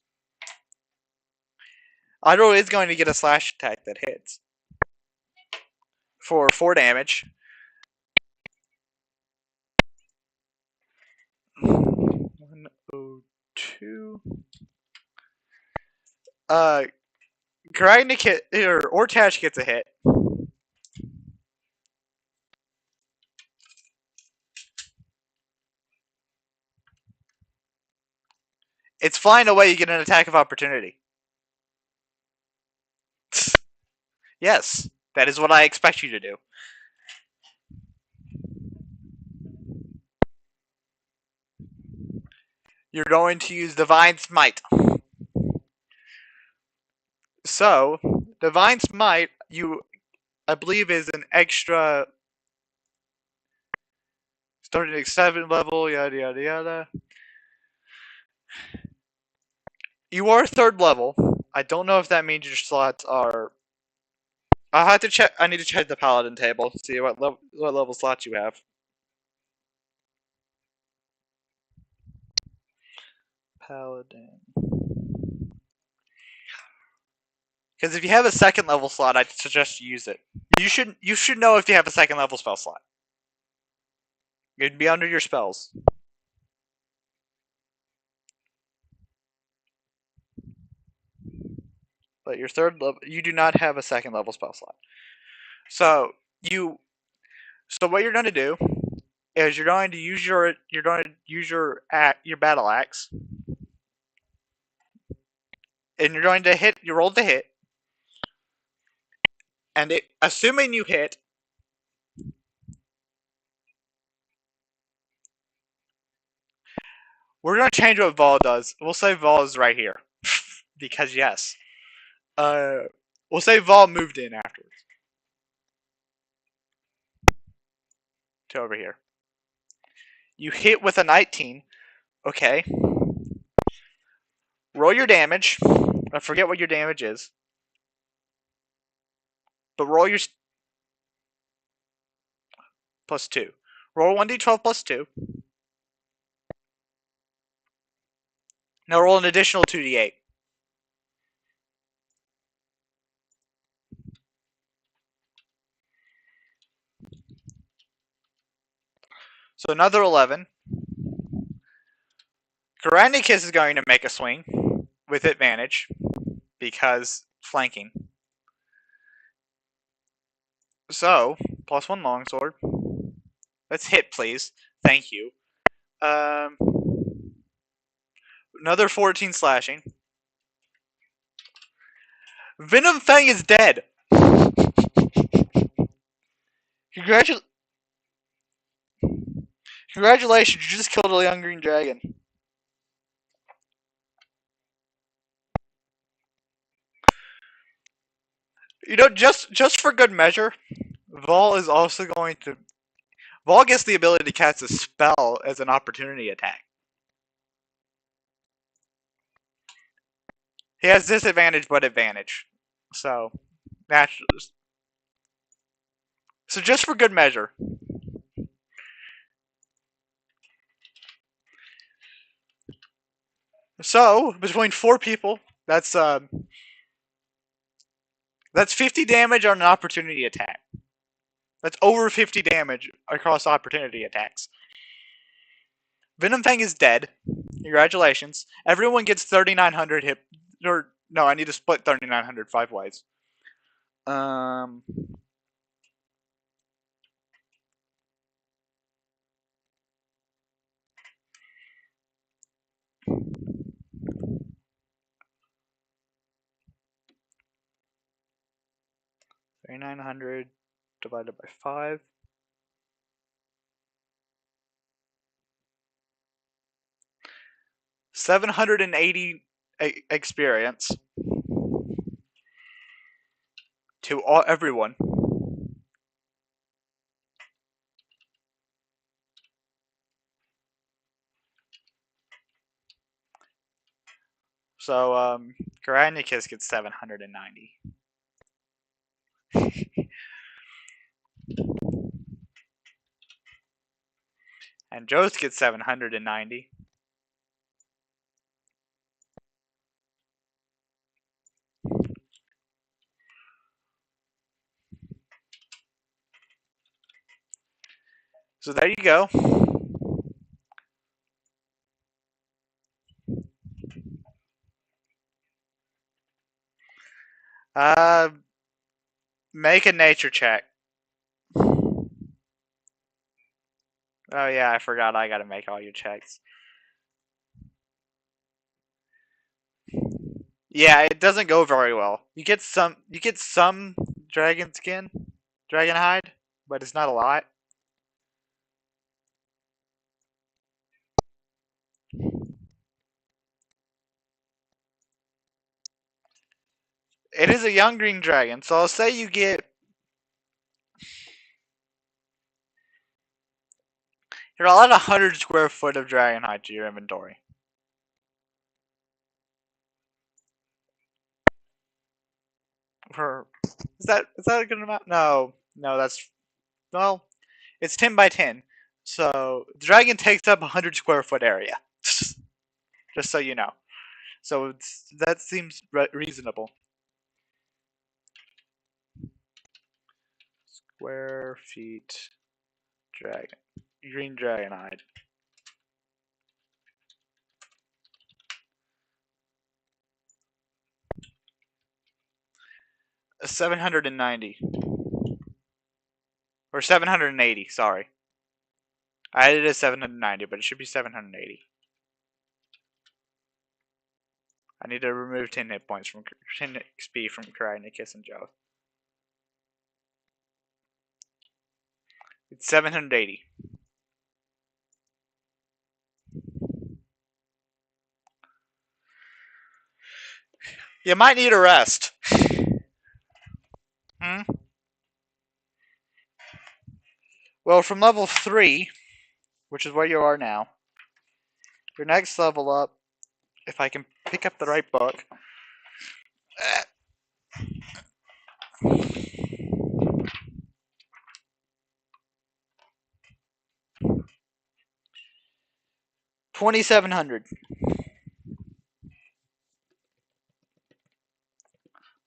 Iroh is going to get a slash attack that hits for 4 damage. 102. Karagnicus or Tash gets a hit. It's flying away. You get an attack of opportunity. Yes, that is what I expect you to do. You're going to use Divine Smite. So, Divine Smite, I believe, is an extra starting at 7 level, yada yada yada. You are 3rd level. I don't know if that means your slots are. I'll have to check. I need to check the Paladin table to see what level slots you have. Paladin. Because if you have a 2nd level slot, I'd suggest you use it. You should know if you have a 2nd level spell slot. It'd be under your spells. But your 3rd level, you do not have a 2nd level spell slot. So what you're going to do is you're going to use your battle axe, and you're going to hit. You roll to hit, and assuming you hit, we're going to change what Vol does. We'll say Vol is right here because yes. We'll say Vol moved in afterwards to over here. You hit with a 19. Okay. Roll your damage. I forget what your damage is. But roll your plus 2. Roll 1d12 plus 2. Now roll an additional 2d8. So another 11. Granicus is going to make a swing with advantage because flanking. So, +1 longsword. Let's hit, please. Thank you. Another 14 slashing. Venom Fang is dead. Congratulations, you just killed a young green dragon. You know, just for good measure, Vol is also going to... Vol gets the ability to cast a spell as an opportunity attack. He has disadvantage but advantage. So, naturally. So just for good measure. So, between 4 people, that's 50 damage on an opportunity attack. That's over 50 damage across opportunity attacks. Venom Fang is dead. Congratulations. Everyone gets 3,900 hit. Or, no, I need to split 3,900 5 ways. 3,900 divided by 5. 780 experience to everyone. So, Karanikis gets 790. And Joth gets 790. So there you go. Make a nature check. Oh yeah, I forgot I gotta make all your checks. Yeah, it doesn't go very well. You get some dragon skin, dragon hide, but it's not a lot. It is a young green dragon, so I'll say you get... You're allowed 100 square foot of dragon hide to your inventory. Is that a good amount? No, that's... Well, it's 10 by 10. So, the dragon takes up 100 square foot area. Just so you know. So, that seems reasonable. Square feet dragon. Green dragon hide. 790. Or 780, sorry. I added a 790, but it should be 780. I need to remove 10 hit points from 10 XP from Karanikis and Joth. It's 780. You might need a rest. Well, from level 3, which is where you are now, your next level up, if I can pick up the right book, $2,700.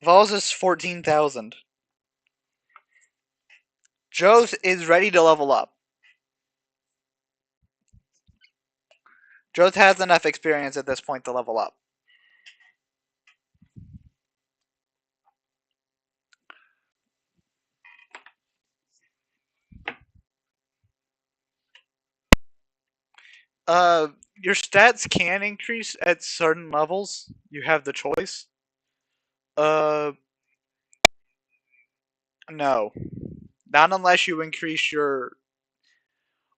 Vols is 14,000. Joth is ready to level up. Joth has enough experience at this point to level up. Your stats can increase at certain levels. You have the choice. No, not unless you increase your.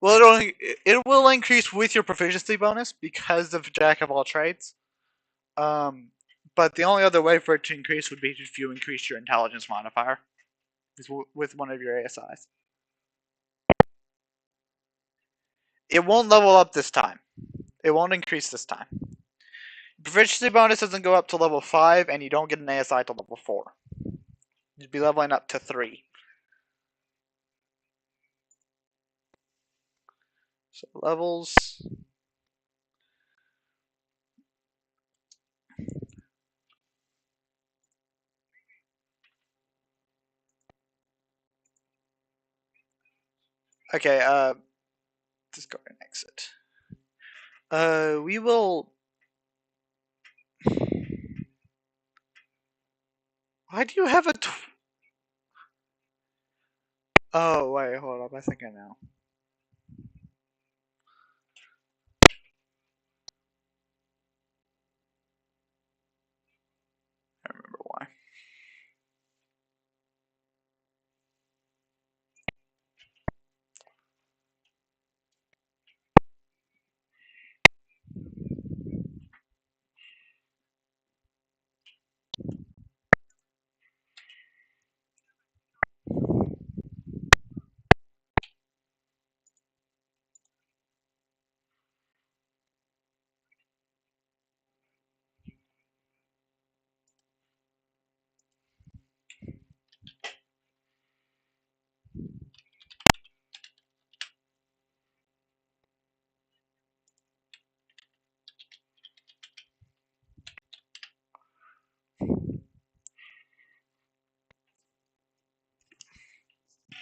Well, it will increase with your proficiency bonus because of Jack of all trades. Um, but the only other way for it to increase would be if you increase your intelligence modifier with one of your ASIs. It won't level up this time. It won't increase this time. Proficiency bonus doesn't go up to level 5, and you don't get an ASI to level 4. You'd be leveling up to 3. So levels. Okay, discard and exit. We will. Why do you have a? Oh wait, hold up. I think I know. I remember why.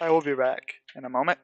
I will be back in a moment.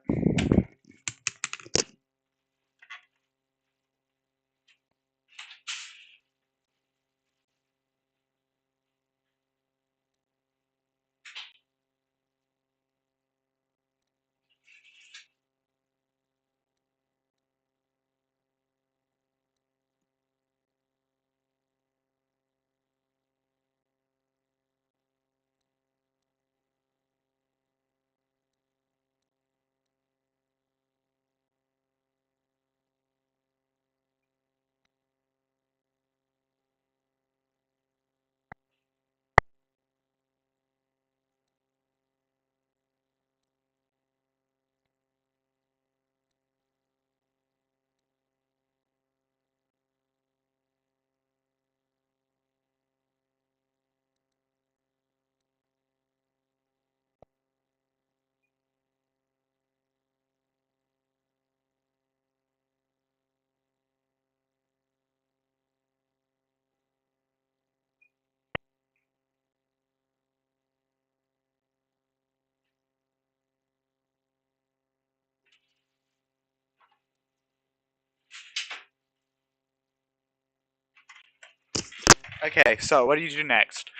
Okay, so what do you do next?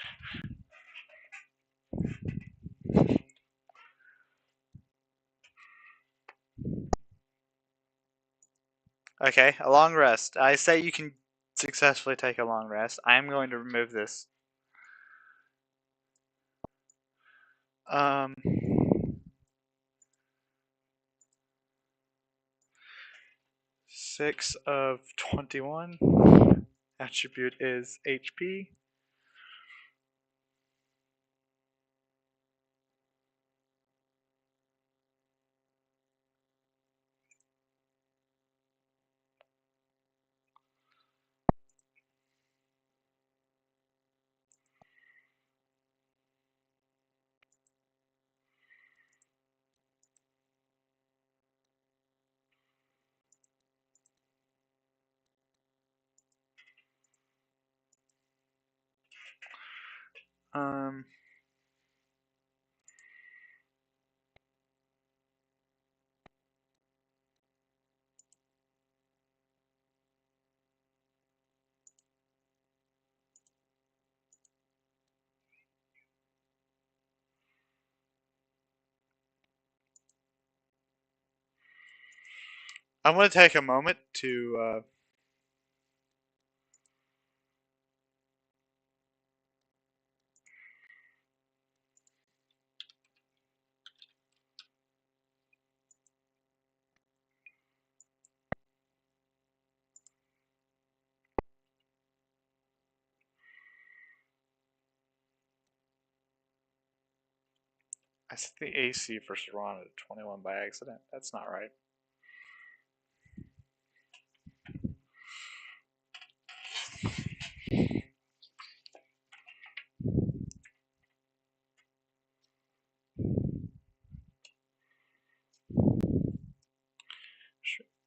Okay, a long rest. I say you can successfully take a long rest. I am going to remove this. 6 of 21. Attribute is HP. Um, I'm going to take a moment to I set the AC for Saran at 21 by accident. That's not right.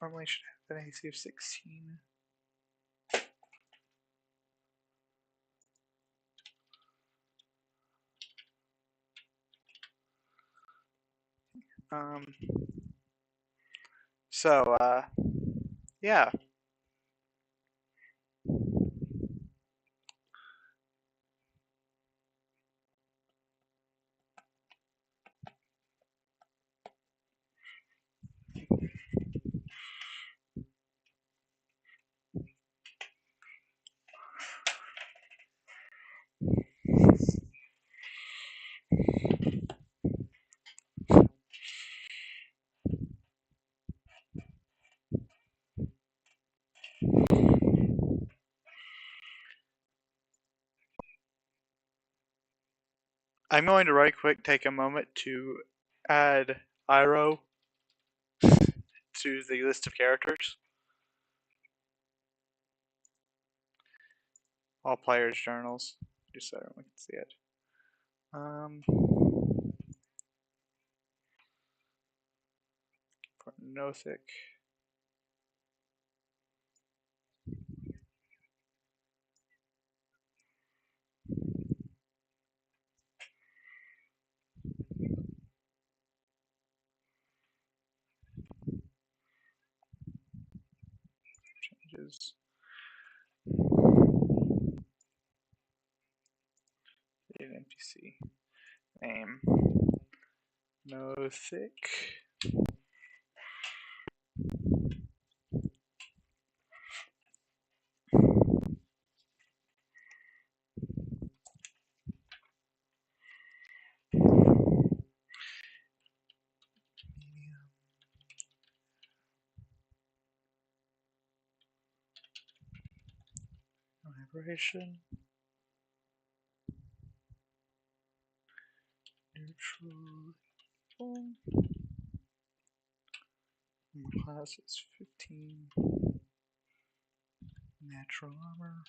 Normally should have an AC of 16. Um, so, yeah. I'm going to right quick take a moment to add Iro to the list of characters. All players' journals, just so everyone can see it. For Nothic. Changes. An NPC. Name. Nothic. Vibration. Neutral. Class is 15. Natural armor.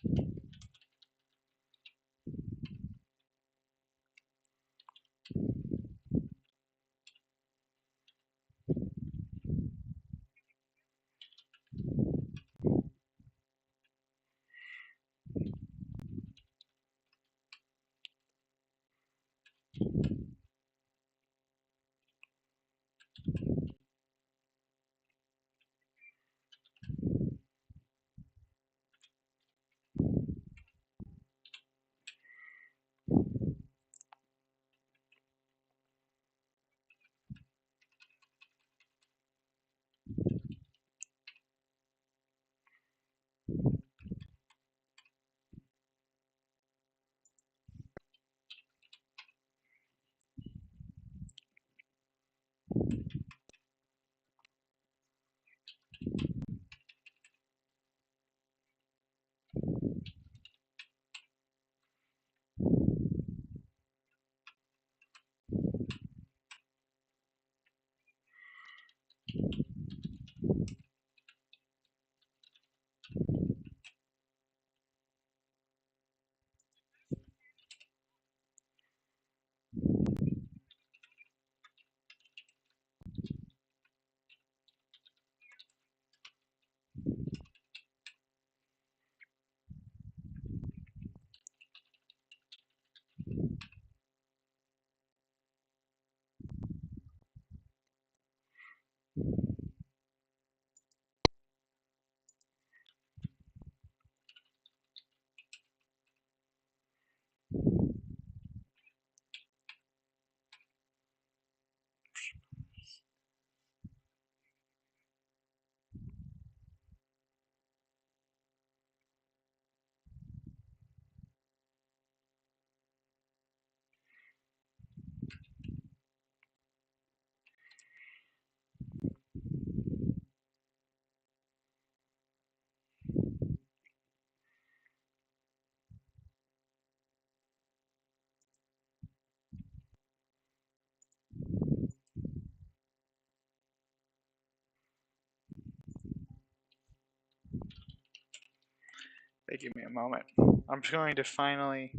Hey, give me a moment. I'm just going to finally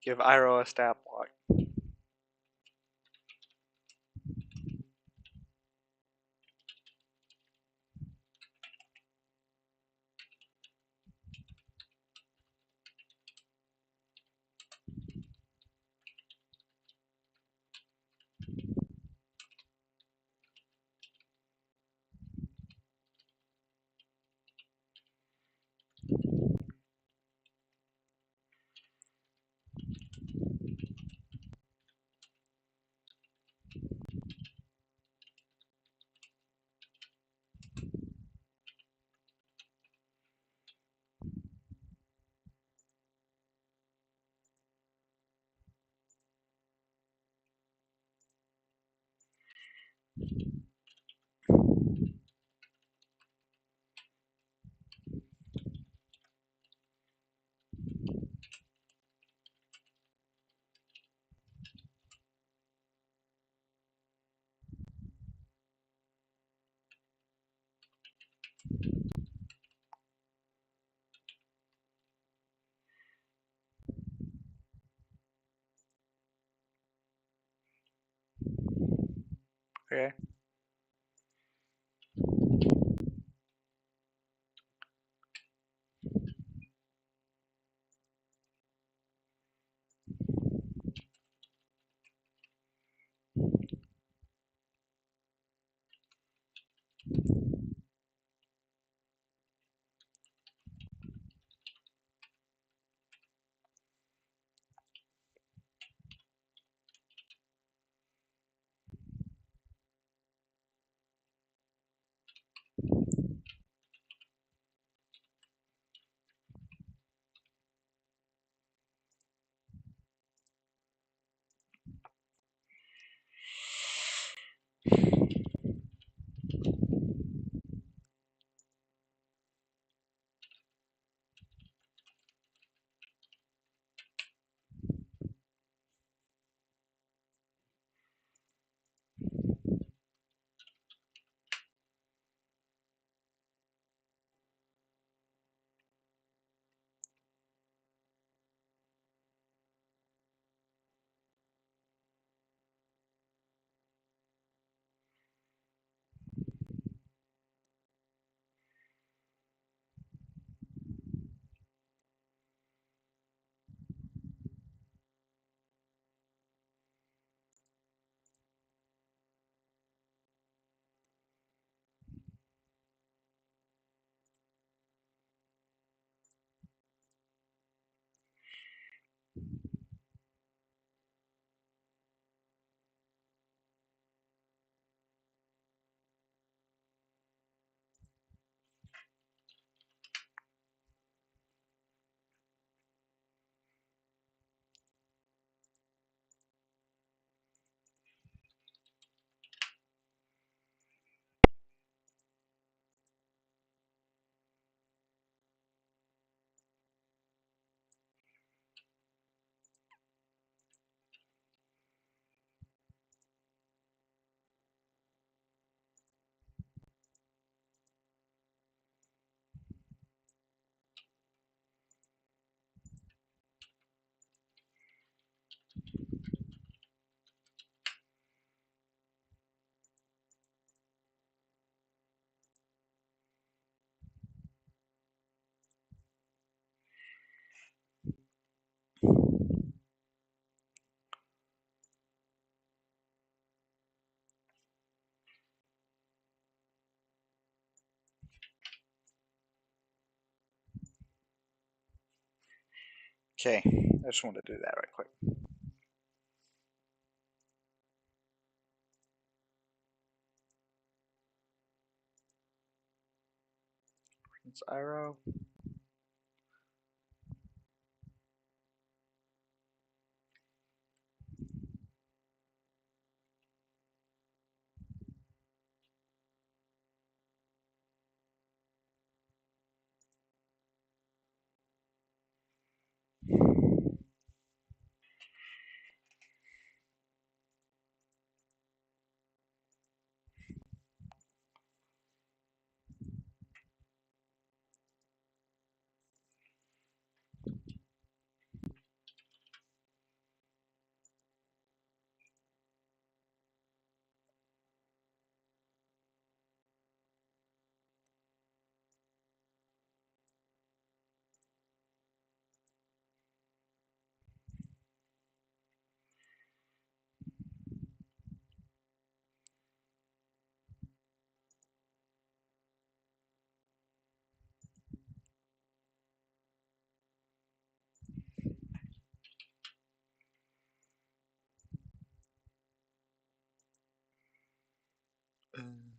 give Iroh a stat block. Okay. Okay. I just wanted to do that right quick. It's Iroh. Um,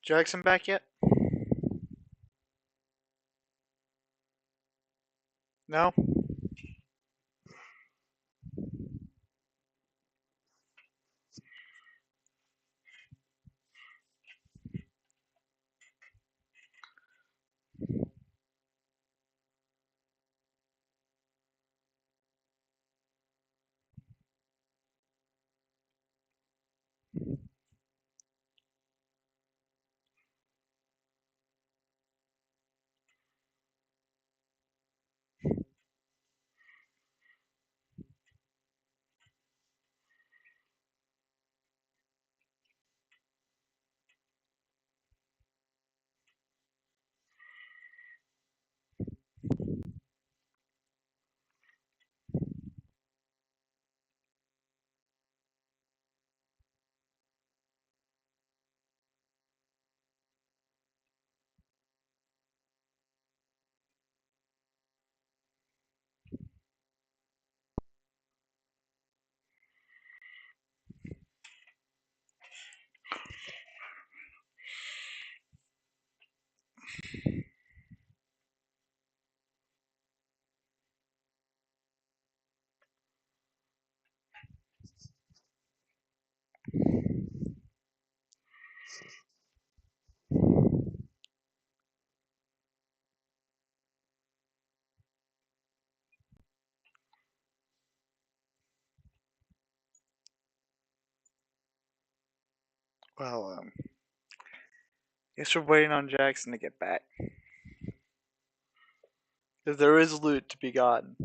Jackson back yet? No? Well, guess we're waiting on Jackson to get back. Because there is loot to be gotten.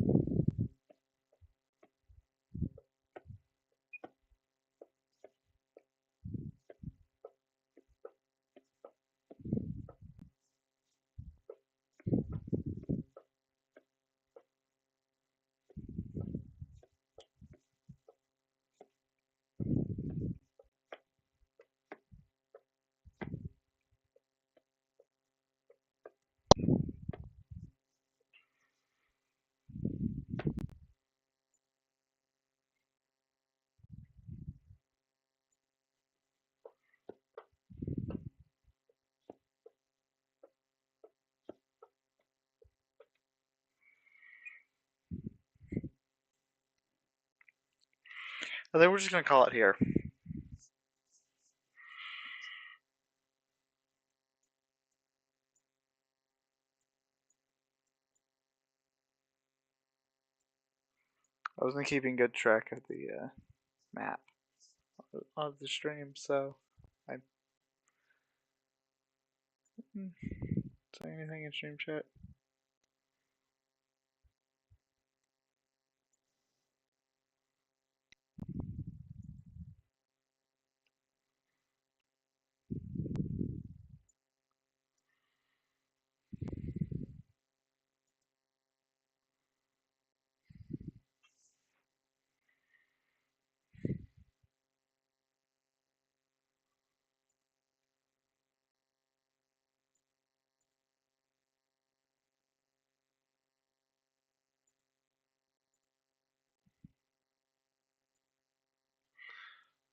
I think we're just gonna call it here. I wasn't keeping good track of the map of the stream, so I say anything in stream chat.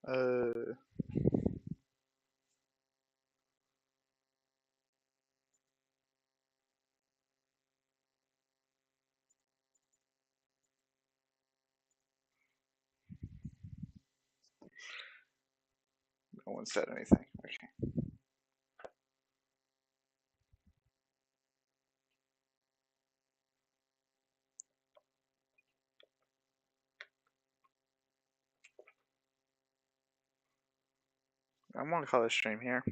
Uh, no one said anything. Okay. I'm gonna call this stream here.